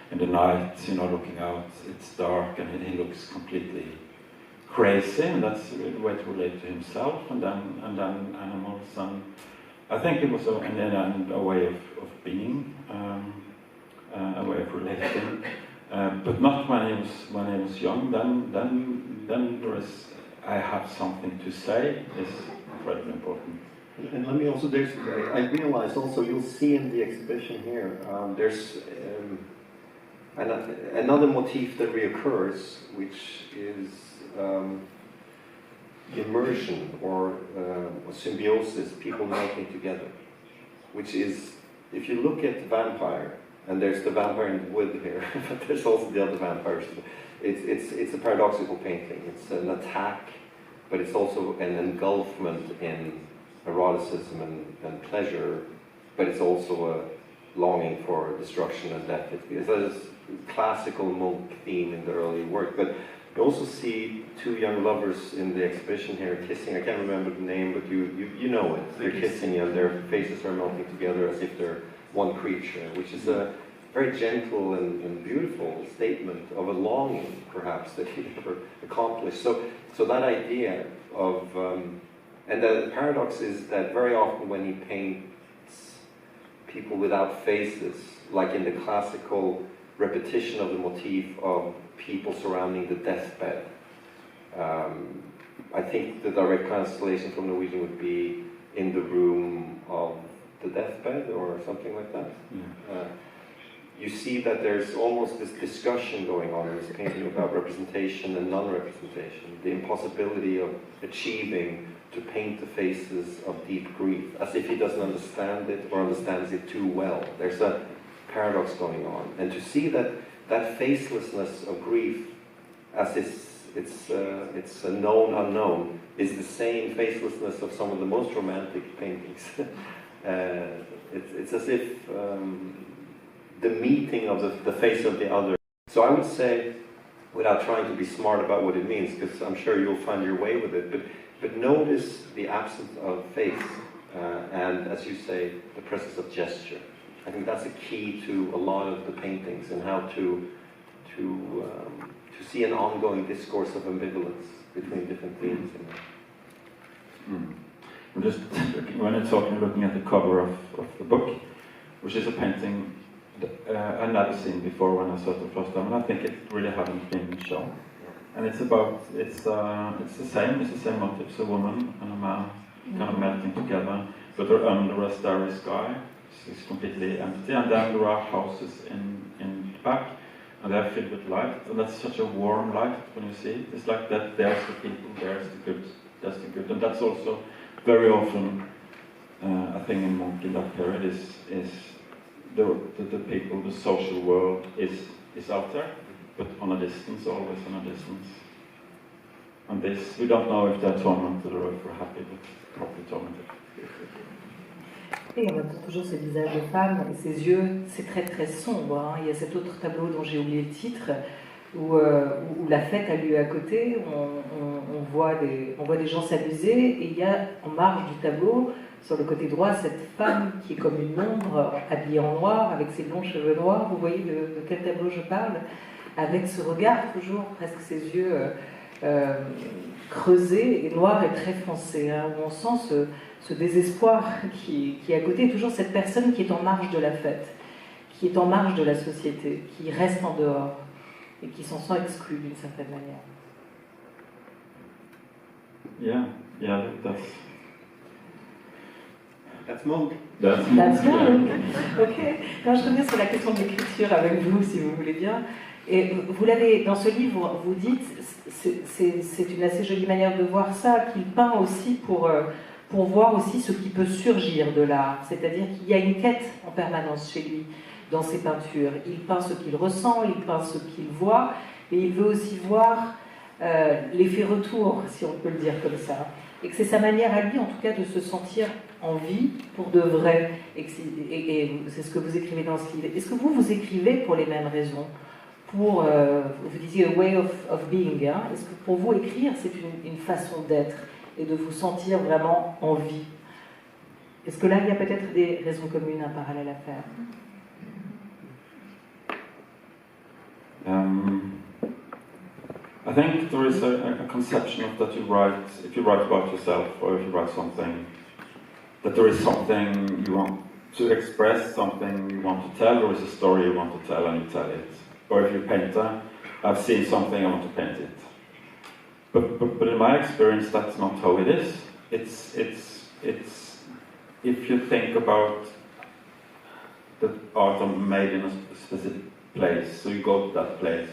in the night, looking out. It's dark, and he looks completely crazy, and that's a way to relate to himself, and then animals, and I think it was in the end a way of being, a way of relating, but not when he was young. Then there is, I have something to say is incredibly important. And let me also, I realized also, you'll see in the exhibition here, there's another motif that reoccurs, which is immersion or symbiosis, people melting together, which is, if you look at the vampire, and there's the vampire in the wood here, but there's also the other vampires. It's a paradoxical painting. It's an attack, but it's also an engulfment in eroticism and pleasure, but it's also a longing for destruction and death. It's a classical Munch theme in the early work, but you also see two young lovers in the exhibition here kissing. I can't remember the name, but you know it. They're kissing and their faces are melting together as if they're one creature, which is a very gentle and beautiful statement of a longing, perhaps, that he never accomplished. So that idea of, and the paradox is that very often when he paints people without faces, like in the classical repetition of the motif of people surrounding the deathbed, I think the direct translation from Norwegian would be in the room of the deathbed or something like that. Yeah. You see that there's almost this discussion going on in this painting about representation and non-representation, the impossibility of achieving to paint the faces of deep grief, as if he doesn't understand it or understands it too well. There's a paradox going on. And to see that facelessness of grief, as it's a known unknown, is the same facelessness of some of the most romantic paintings. It's as if the meeting of the face of the other. So I would say, without trying to be smart about what it means, because I'm sure you'll find your way with it, but notice the absence of face, and as you say, the presence of gesture. I think that's a key to a lot of the paintings, and how to see an ongoing discourse of ambivalence between different themes. I'm just looking at the cover of the book, which is a painting I'd never seen before when I saw it the first time, and I think it really hadn't been shown. And it's the same motif. It's a woman and a man kind of melting together, but they're under a starry sky. It's completely empty, and then there are houses in the back, and they're filled with light, and that's such a warm light when you see it. It's like that. There's the people, there's the good, that's the good, and that's also very often a thing in Munch in that period is the people, the social world is out there, but on a distance, always on a distance. And this, we don't know if they're tormented or if we're happy, but probably tormented. Et on entend toujours ce visage de femme et ses yeux, c'est très très sombre. Hein. Il y a cet autre tableau dont j'ai oublié le titre, où la fête a lieu à côté, on voit des gens s'amuser, et il y a en marge du tableau, sur le côté droit, cette femme qui est comme une ombre, habillée en noir, avec ses longs cheveux noirs. Vous voyez de quel tableau je parle? Avec ce regard toujours, presque ses yeux creusés et noirs et très foncés, hein, où on sent ce désespoir qui est à côté, toujours cette personne qui est en marge de la fête, qui est en marge de la société, qui reste en dehors et qui s'en sent exclue d'une certaine manière. Yeah, that's Munch. That's Munch. Ok. Non, je reviens sur la question de l'écriture avec vous, si vous voulez bien. Et vous l'avez, dans ce livre, vous dites, c'est une assez jolie manière de voir ça, qu'il peint aussi pour voir aussi ce qui peut surgir de l'art. C'est-à-dire qu'il y a une quête en permanence chez lui dans ses peintures. Il peint ce qu'il ressent, il peint ce qu'il voit, et il veut aussi voir l'effet retour, si on peut le dire comme ça. Et que c'est sa manière à lui, en tout cas, de se sentir en vie pour de vrai. Et c'est ce que vous écrivez dans ce livre. Est-ce que vous écrivez pour les mêmes raisons? Pour, vous disiez a way of being, hein? Est-ce que pour vous écrire c'est une façon d'être et de vous sentir vraiment en vie? Est-ce que là il y a peut-être des raisons communes, un parallèle à faire? I think there is a conception of that you write, if you write about yourself or if you write something, that there is something you want to express, something you want to tell, there is a story you want to tell and you tell it. Or if you're a painter, I've seen something, I want to paint it. But in my experience, that's not how it is. It's if you think about the art made in a specific place, so you go to that place,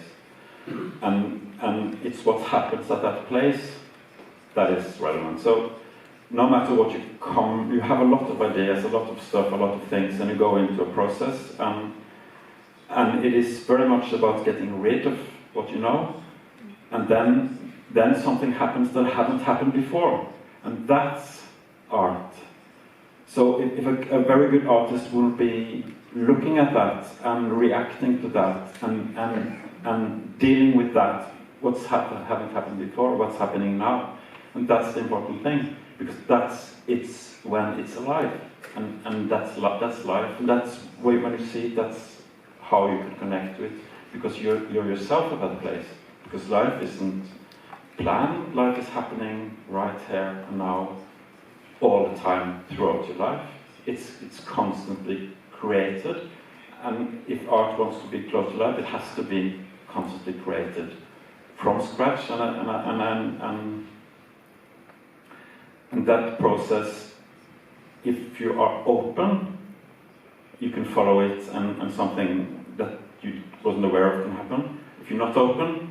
and it's what happens at that place that is relevant. So no matter what you have a lot of ideas, a lot of stuff, a lot of things, and you go into a process, and it is very much about getting rid of what you know, and then something happens that hadn't happened before, and that's art. So if a very good artist will be looking at that and reacting to that and dealing with that, what's haven't happened before, what's happening now, and that's the important thing, because it's when it's alive, and that's life, and that's when you see it, that's how you can connect to it, because you're yourself at that place, because life isn't planned, life is happening right here and now, all the time throughout your life. It's constantly created, and if art wants to be close to life, it has to be constantly created from scratch, and that process, if you are open, you can follow it, and something that you wasn't aware of can happen. If you're not open,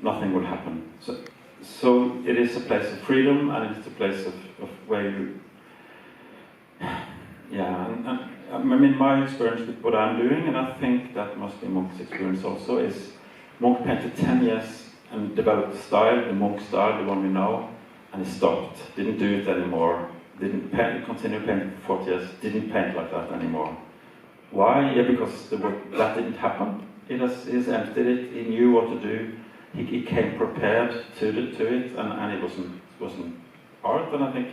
nothing will happen. So it is a place of freedom, and it's a place of where you, and I mean, my experience with what I'm doing, and I think that must be Munch's experience also, is Munch painted 10 years and developed the style, the Munch style, the one we know, and he stopped, didn't do it anymore, didn't continue painting for 40 years, didn't paint like that anymore. Why? Yeah, because that didn't happen. He's emptied it, he knew what to do, he came prepared to it, and it wasn't art. And I think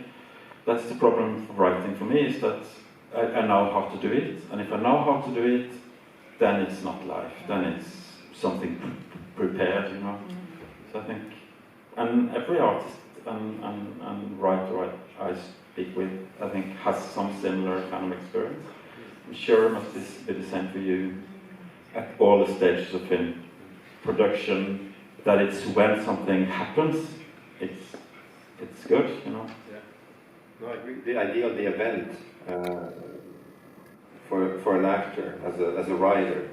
that's the problem of writing for me, is that I know how to do it, and if I know how to do it, then it's not life, then it's something prepared, you know. So I think, and every artist and writer I speak with, I think, has some similar kind of experience. I'm sure it must be the same for you at all the stages of film production, that it's when something happens, it's good, you know. Yeah. No, I agree. The idea of the event for an actor as a writer,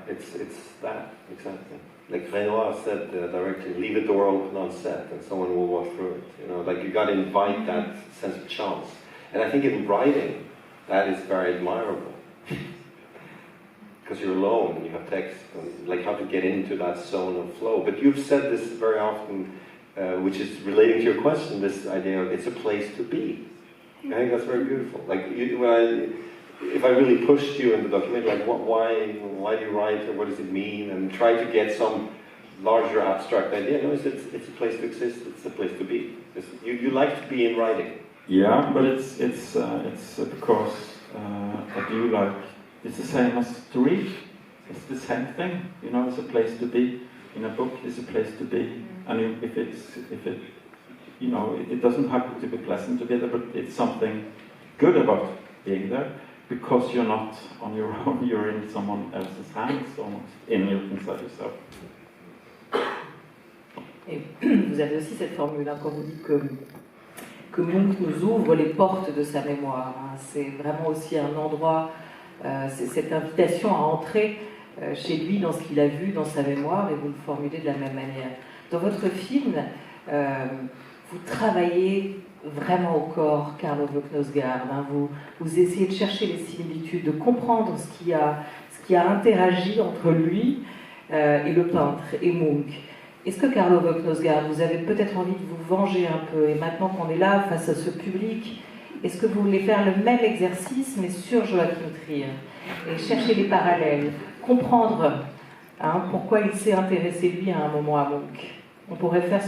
it's that exactly. Like Renoir said directly, leave a door open on set, and someone will walk through it. You know, like you got to invite that sense of chance. And I think in writing, that is very admirable. Because you're alone and you have text, and like how to get into that zone of flow. But you've said this very often, which is relating to your question, this idea of it's a place to be. I think that's very beautiful. Like, if I really pushed you in the documentary, like why do you write, or what does it mean, and try to get some larger abstract idea. No, it's a place to exist. It's a place to be. You like to be in writing. Yeah, but it's because I do like. It's the same as to read. It's the same thing. You know, it's a place to be. In a book, it's a place to be. And if it, you know, it doesn't have to be pleasant to be there, but it's something good about being there, because you're not on your own. You're in someone else's hands, almost inside yourself. Et vous avez aussi cette formule, hein, quand vous dites que Munch nous ouvre les portes de sa mémoire. Hein. C'est vraiment aussi un endroit, c'est cette invitation à entrer chez lui dans ce qu'il a vu, dans sa mémoire, et vous le formulez de la même manière. Dans votre film, vous travaillez vraiment au corps Karl Ove Knaussgaard. Hein. Vous essayez de chercher les similitudes, de comprendre ce qui a interagi entre lui et le peintre, et Munch. Est-ce que Karl Ove Knaussgaard, vous avez peut-être envie de vous venger un peu, et maintenant qu'on est là face à ce public, est-ce que vous voulez faire le même exercice mais sur Joachim Trier et chercher les parallèles, comprendre pourquoi il s'est intéressé lui à un moment à Munch? On pourrait faire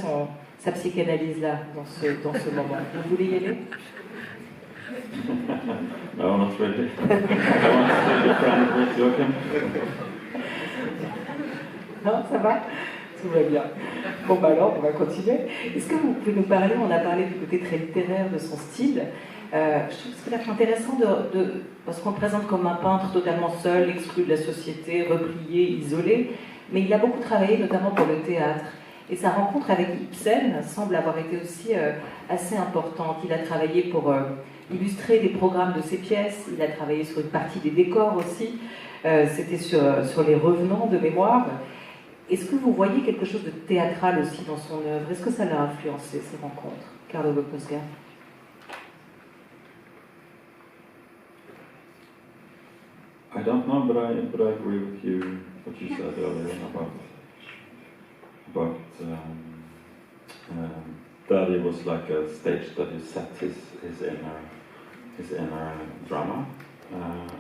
sa psychanalyse là, dans ce moment. Vous voulez y aller? No, not really. I want to be friends with Joachim. Non, ça va? Tout va bien. Bon, bah alors, on va continuer. Est-ce que vous pouvez nous parler, on a parlé du côté très littéraire de son style. Je trouve que c'est peut-être intéressant parce qu'on le présente comme un peintre totalement seul, exclu de la société, replié, isolé, mais il a beaucoup travaillé, notamment pour le théâtre. Et sa rencontre avec Ibsen semble avoir été aussi assez importante. Il a travaillé pour illustrer des programmes de ses pièces, il a travaillé sur une partie des décors aussi, c'était sur les revenants de mémoire. Est-ce que vous voyez quelque chose de théâtral aussi dans son œuvre? Est-ce que ça l'a influencé, ces rencontres? Karl Ove Knaussgaard. I don't know, but I agree with you, what you said earlier about that it was like a stage that he set his inner drama,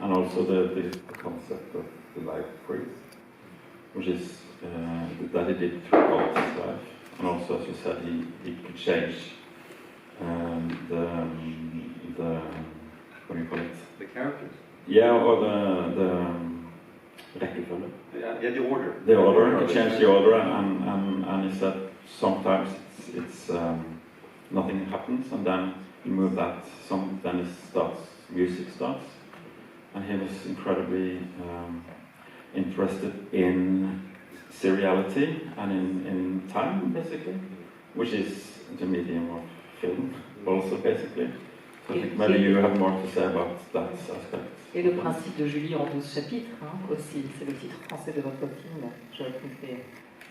and also the concept of the life priest, which is that he did throughout his life, and also, as you said, he could change the what do you call it? The characters. Yeah, or the rekkefølge. Yeah, the order. The order, he changed the order, and he said sometimes it's nothing happens, and then you move that. Then it starts, music starts, and he was incredibly interested in seriality and in time, basically, which is the medium of film, also basically. So I think maybe you have more to say about that aspect. Et le principe de Julie en 12 chapitres, hein, aussi, c'est le titre français de votre film, Joachim Trier.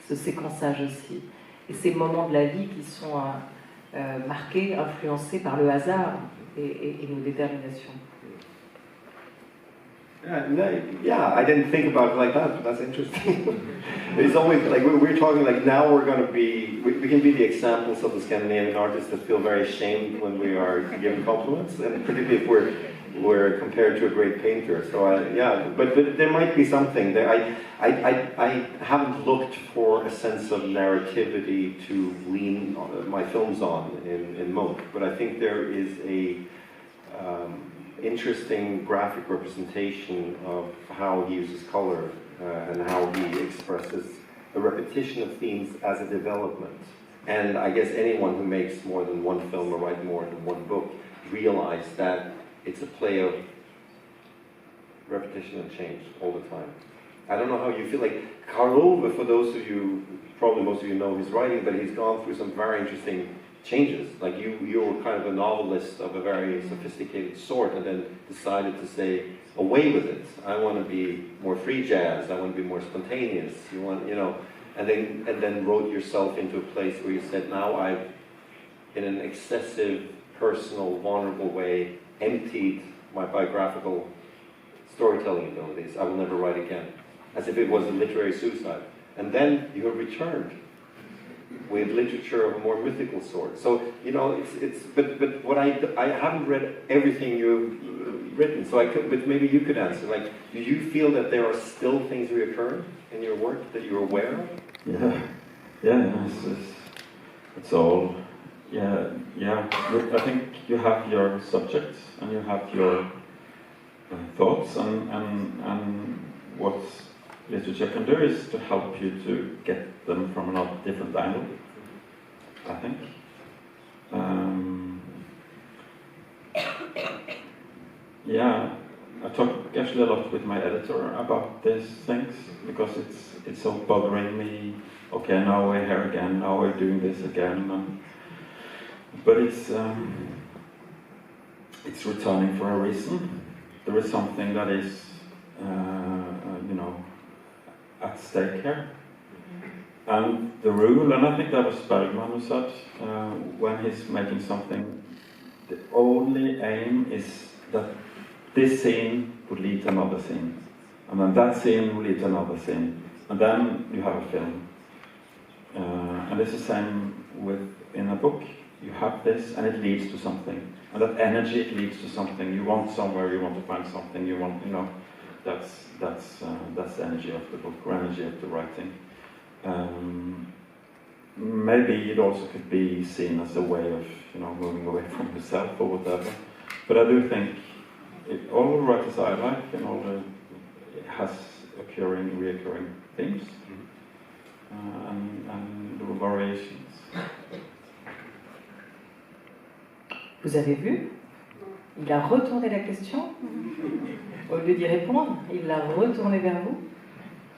Ce séquençage aussi. Et ces moments de la vie qui sont marqués, influencés par le hasard et nos déterminations. Yeah, I didn't think about it like that, but that's interesting. It's always like we're talking like now we're going to be, we can be the examples of the Scandinavian artists that feel very ashamed when we are given compliments, and particularly if we're compared to a great painter. So but there might be something there. I haven't looked for a sense of narrativity to lean my films on in Munch, but I think there is a interesting graphic representation of how he uses color and how he expresses a repetition of themes as a development. And I guess anyone who makes more than one film or writes more than one book realize that it's a play of repetition and change all the time. I don't know how you feel. Like Karl Ove, for those of you, probably most of you know his writing, but he's gone through some very interesting changes. Like you were kind of a novelist of a very sophisticated sort, and then decided to say, away with it. I want to be more free jazz. I want to be more spontaneous. You want, and then wrote yourself into a place where you said, now I've, in an excessive, personal, vulnerable way, emptied my biographical storytelling abilities. I will never write again, as if it was a literary suicide. And then you have returned with literature of a more mythical sort. So, but what I haven't read everything you've written, so but maybe you could answer, like, do you feel that there are still things reoccurring in your work that you're aware of? Yeah, it's all, yeah, I think you have your subjects, and you have your thoughts, and what literature can do is to help you to get them from a different angle, I think. I talk actually a lot with my editor about these things, because it's so bothering me. Okay, now we're here again, now we're doing this again, but it's returning for a reason. There is something that is, at stake here. And the rule, and I think that was Bergman who said, when he's making something, the only aim is that this scene would lead to another scene, and then that scene will lead to another scene, and then you have a film. And it's the same in a book. You have this, and it leads to something, and that energy, it leads to something. You want somewhere, you want to find something, you want, that's the energy of the book, or energy of the writing. Maybe it also could be seen as a way of, moving away from yourself or whatever. But I do think all the writers I like, and it has reoccurring themes. and the variations. Vous avez vu? Il a retourné la question. Au lieu d'y répondre, il l'a retourné vers vous.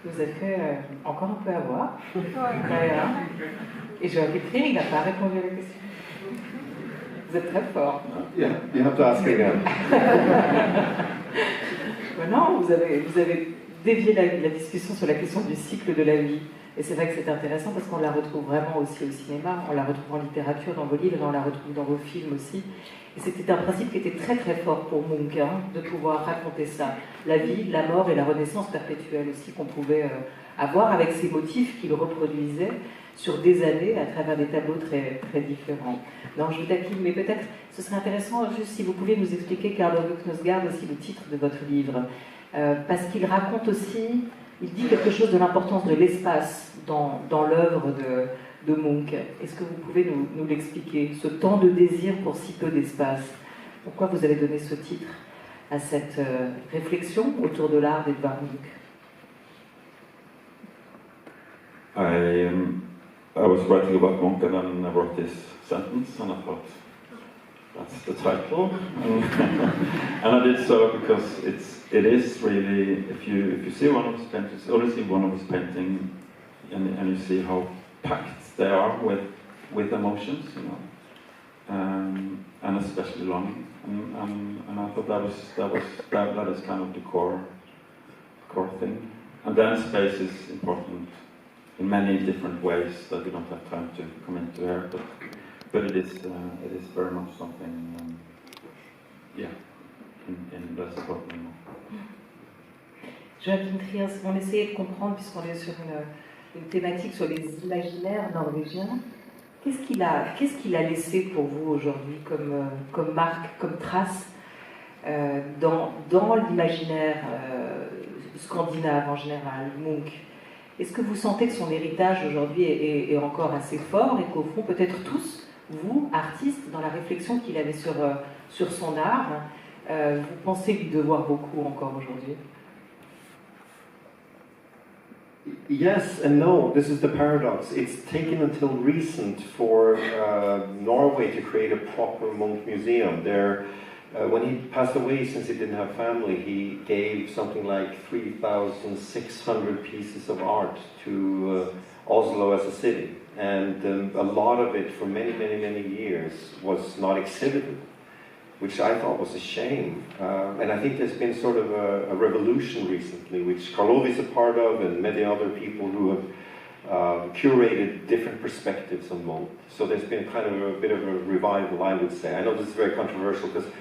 Vous avez fait encore un peu avoir. Voilà. Et Joachim Trier, il n'a pas répondu à la question. Vous êtes très fort. Yeah, you have to ask again. Non, vous avez dévié la discussion sur la question du cycle de la vie. Et c'est vrai que c'est intéressant parce qu'on la retrouve vraiment aussi au cinéma, on la retrouve en littérature, dans vos livres, on la retrouve dans vos films aussi. Et c'était un principe qui était très très fort pour Munch, de pouvoir raconter ça. La vie, la mort et la renaissance perpétuelle aussi qu'on pouvait avoir avec ces motifs qu'il reproduisait sur des années à travers des tableaux très, très différents. Non, je vous taquine, mais peut-être ce serait intéressant juste si vous pouviez nous expliquer, Karl Ove Knausgaard, aussi le titre de votre livre. Parce qu'il raconte aussi, il dit quelque chose de l'importance de l'espace dans l'œuvre de Munch. Est-ce que vous pouvez nous l'expliquer, ce temps de désir pour si peu d'espace? Pourquoi vous avez donné ce titre à cette réflexion autour de l'art d'Edvard Munch? I was writing about Munch and then I wrote this sentence and I thought, that's the title. And I did so because it is really, if you see one of his paintings, only see one of his paintings and you see how packed they are with emotions, you know, and especially longing. And I thought that is kind of the core thing. And then space is important in many different ways that we don't have time to come into here, but it is very much something, in that's important. Joachim Trier, on essayait de comprendre, puisqu'on est sur une thématique sur les imaginaires norvégiens, qu'est-ce qu'il a laissé pour vous aujourd'hui comme marque, comme trace dans l'imaginaire scandinave en général, Munch? Est-ce que vous sentez que son héritage aujourd'hui est encore assez fort et qu'au fond, peut-être tous, vous, artistes, dans la réflexion qu'il avait sur son art, vous pensez lui devoir beaucoup encore aujourd'hui? Yes and no. This is the paradox. It's taken until recent for Norway to create a proper Munch museum. When he passed away, since he didn't have family, he gave something like 3,600 pieces of art to Oslo as a city. And a lot of it, for many, many, many years, was not exhibited, which I thought was a shame. And I think there's been sort of a revolution recently, which Karl Ove is a part of, and many other people who have curated different perspectives on Munch. So there's been kind of a bit of a revival, I would say. I know this is very controversial because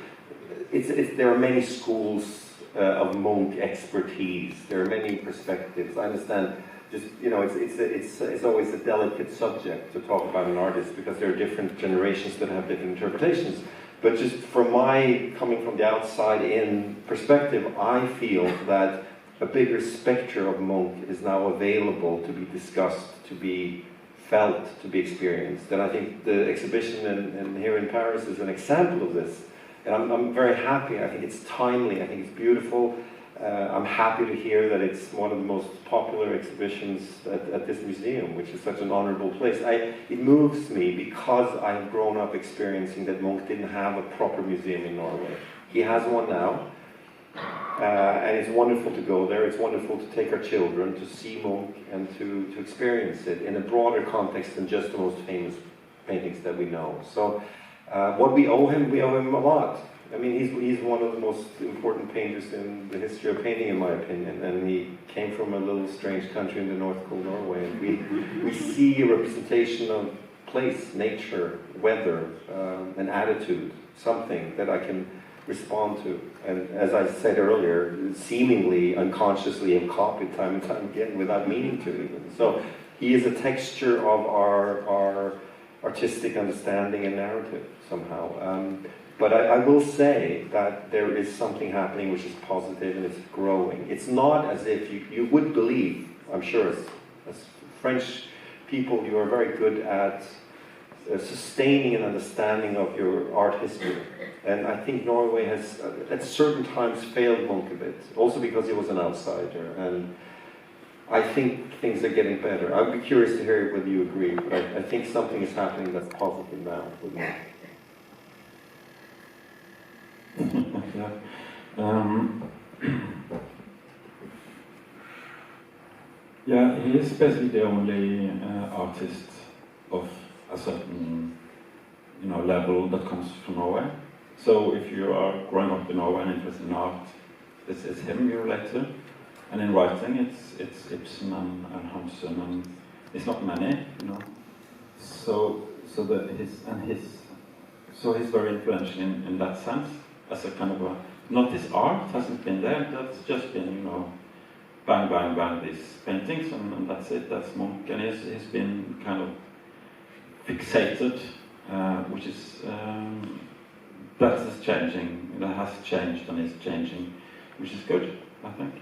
there are many schools of Munch expertise. There are many perspectives. I understand. Just it's always a delicate subject to talk about an artist because there are different generations that have different interpretations. But just from my coming from the outside in perspective, I feel that a bigger spectrum of Munch is now available to be discussed, to be felt, to be experienced. And I think the exhibition here in Paris is an example of this. And I'm very happy. I think it's timely. I think it's beautiful. I'm happy to hear that it's one of the most popular exhibitions at this museum, which is such an honorable place. It moves me because I have grown up experiencing that Munch didn't have a proper museum in Norway. He has one now, and it's wonderful to go there. It's wonderful to take our children to see Munch and to experience it in a broader context than just the most famous paintings that we know. So what we owe him a lot. I mean, he's one of the most important painters in the history of painting, in my opinion. And he came from a little strange country in the North Pole, Norway. And we see a representation of place, nature, weather, an attitude, something that I can respond to. And as I said earlier, seemingly unconsciously have copied time and time again without meaning to even. So he is a texture of our artistic understanding and narrative somehow. But I will say that there is something happening which is positive and it's growing. It's not as if you would believe, I'm sure as French people, you are very good at sustaining an understanding of your art history. And I think Norway has at certain times failed Munch a bit, also because he was an outsider. And I think things are getting better. I'd be curious to hear whether you agree, but I think something is happening that's positive now with Munch. Yeah, he is basically the only artist of a certain, level that comes from Norway. So if you are growing up in Norway and interested in art, it's him you relate to. And in writing, it's Ibsen and Hansen, and it's not many, So he's very influential in that sense, as a kind of a, not his art hasn't been there, that's just been, bang, bang, bang, these paintings, and that's it, that's Munch. And he's been kind of fixated, which is, that is changing, that has changed and is changing, which is good, I think.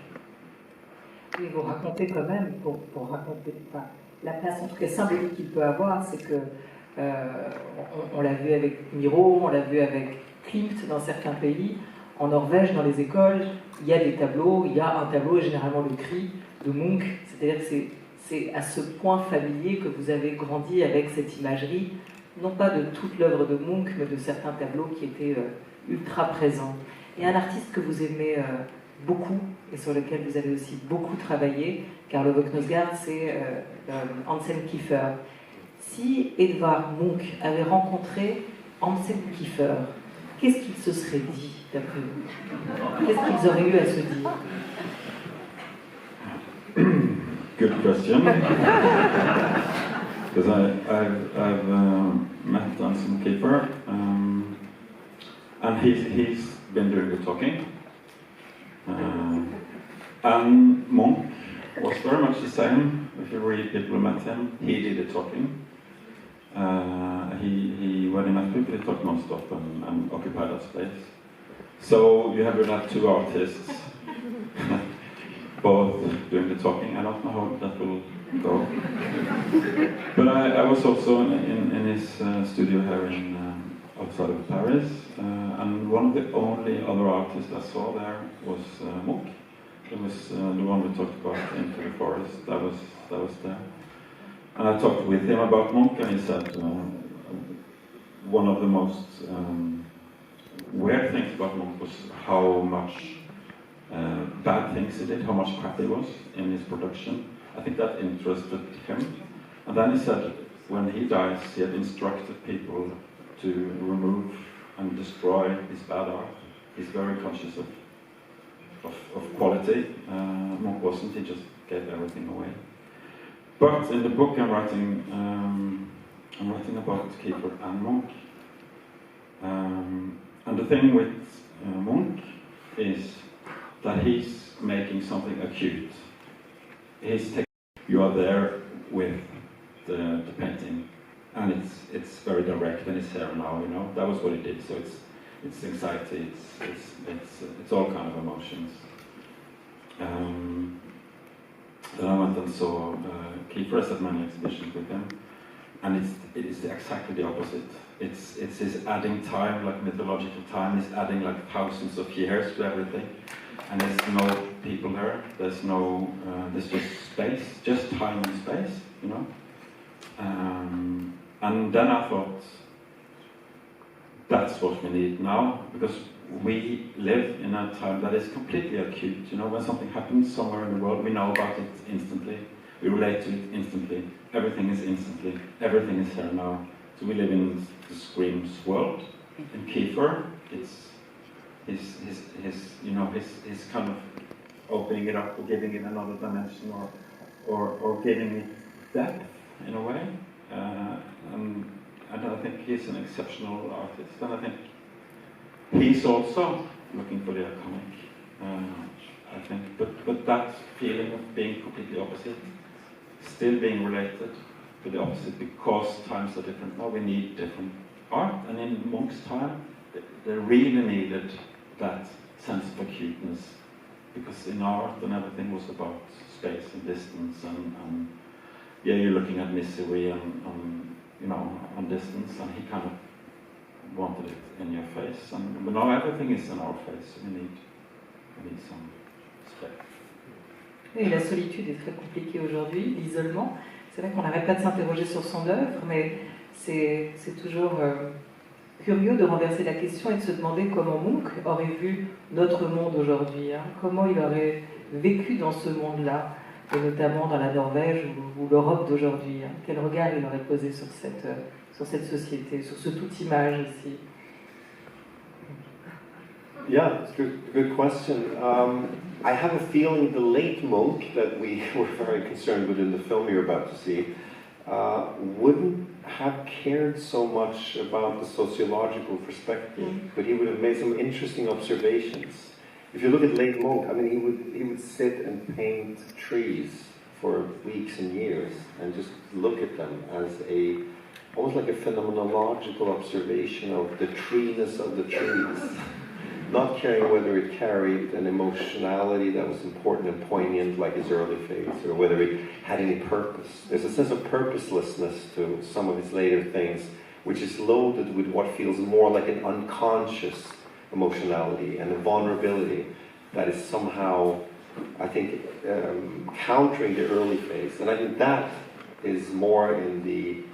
Et vous racontez quand même, pour raconter, enfin, la place en tout cas symbolique qu'il peut avoir, c'est que on l'a vu avec Miro, on l'a vu avec Klimt dans certains pays, en Norvège, dans les écoles, il y a des tableaux, il y a un tableau, et généralement le cri de Munch, c'est-à-dire que c'est à ce point familier que vous avez grandi avec cette imagerie, non pas de toute l'œuvre de Munch, mais de certains tableaux qui étaient ultra présents. Et un artiste que vous aimez beaucoup, et sur lequel vous avez aussi beaucoup travaillé, Karl Ove Knaussgaard, c'est Anselm Kiefer. Si Edvard Munch avait rencontré Anselm Kiefer, qu'est-ce qu'il se serait dit, d'après vous? Qu'est-ce qu'ils auraient eu à se dire? Good question. Because I've met Anselm Kiefer, and he's been doing the talking. And Munch was very much the same. If you read people who met him, he did the talking. He when he met people, he talked non-stop and occupied that space. So you have two artists, both doing the talking. I don't know how that will go. But I was also in his studio here outside of Paris, and one of the only other artists I saw there was Munch. It was the one we talked about, Into the Forest. That was there. And I talked with him about Munch, and he said one of the most weird things about Munch was how much bad things he did, how much crap he was in his production. I think that interested him. And then he said when he dies, he had instructed people to remove and destroy his bad art. He's very conscious of quality. Munch wasn't, he just gave everything away. But in the book I'm writing about Kiefer and Munch. And the thing with Munch is that he's making something acute. You are there with the painting, and it's very direct, and it's here now. That was what he did. So it's anxiety, it's all kind of emotions. Then I went and saw Kiefer. I had many exhibitions with him, and it is exactly the opposite. It's his adding time, like mythological time. He's adding like thousands of years to everything, and there's no people there. There's no, there's just space, just time and space, And then I thought, that's what we need now, because we live in a time that is completely acute. When something happens somewhere in the world, we know about it instantly. We relate to it instantly. Everything is instantly. Everything is here now. So we live in the screams world. In Kiefer, it's his kind of opening it up or giving it another dimension or giving it depth in a way. And I think he's an exceptional artist, and I think he's also looking for the iconic. I think, but that feeling of being completely opposite, still being related to the opposite, because times are different now. We need different art, and in Munch's time, they really needed that sense of acuteness, because in art and everything was about space and distance, and you're looking at misery and on distance, and he kind of wanted it in your face, but now everything is in our face. We need some space. Et la solitude est très compliquée aujourd'hui, l'isolement. C'est vrai qu'on n'arrête pas de s'interroger sur son œuvre, mais c'est toujours curieux de renverser la question et de se demander comment Munch aurait vu notre monde aujourd'hui, hein. Comment il aurait vécu dans ce monde-là, et notamment dans la Norvège ou l'Europe d'aujourd'hui, hein. Quel regard il aurait posé sur cette société, sur ce tout image aussi. Yeah, it's a good question. I have a feeling the late Munch that we were very concerned with in the film you're about to see wouldn't have cared so much about the sociological perspective, but he would have made some interesting observations. If you look at late Munch, I mean, he would sit and paint trees for weeks and years and just look at them as almost like a phenomenological observation of the treeness of the trees. Not caring whether it carried an emotionality that was important and poignant like his early phase, or whether it had any purpose. There's a sense of purposelessness to some of his later things, which is loaded with what feels more like an unconscious emotionality and a vulnerability that is somehow, I think, countering the early phase. And I think that is more in the...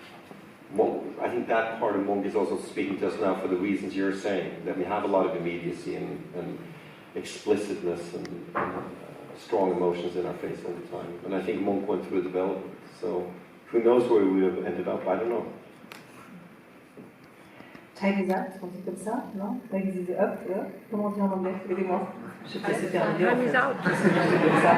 I think that part of Munch is also speaking to us now for the reasons you're saying, that we have a lot of immediacy and explicitness and strong emotions in our face all the time. And I think Munch went through a development. So who knows where we would have ended up, I don't know. Time is up, on dit comme ça, non? Time is up, comment on dit en anglais? Aidez-moi. Je sais pas si c'est terminé. Time is out. Comme ça.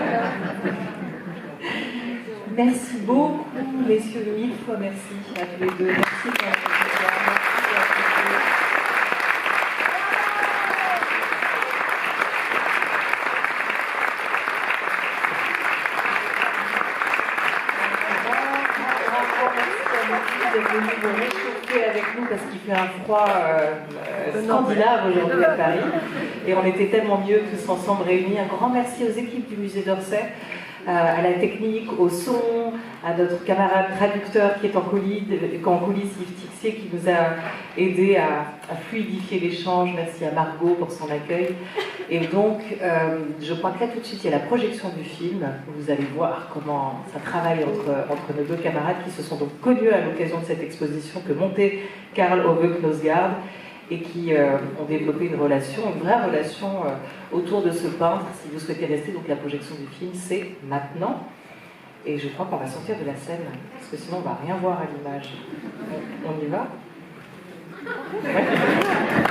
Merci beaucoup, messieurs, mille fois merci à tous les deux. Merci pour la d'être venus vous réchauffer avec nous parce qu'il fait un froid scandinave aujourd'hui à Paris. Et on était tellement mieux tous ensemble réunis. Un grand merci aux équipes du musée d'Orsay, à la technique, au son, à notre camarade traducteur qui est en coulisses, Yves Tixier, qui nous a aidé à fluidifier l'échange. Merci à Margot pour son accueil. Et donc, je crois que là, tout de suite, il y a la projection du film. Vous allez voir comment ça travaille entre nos deux camarades qui se sont donc connus à l'occasion de cette exposition que montait Karl Ove Knaussgaard et qui ont développé une vraie relation autour de ce peintre. Si vous souhaitez rester, donc la projection du film, c'est maintenant. Et je crois qu'on va sortir de la scène, parce que sinon on ne va rien voir à l'image. On y va? Ouais.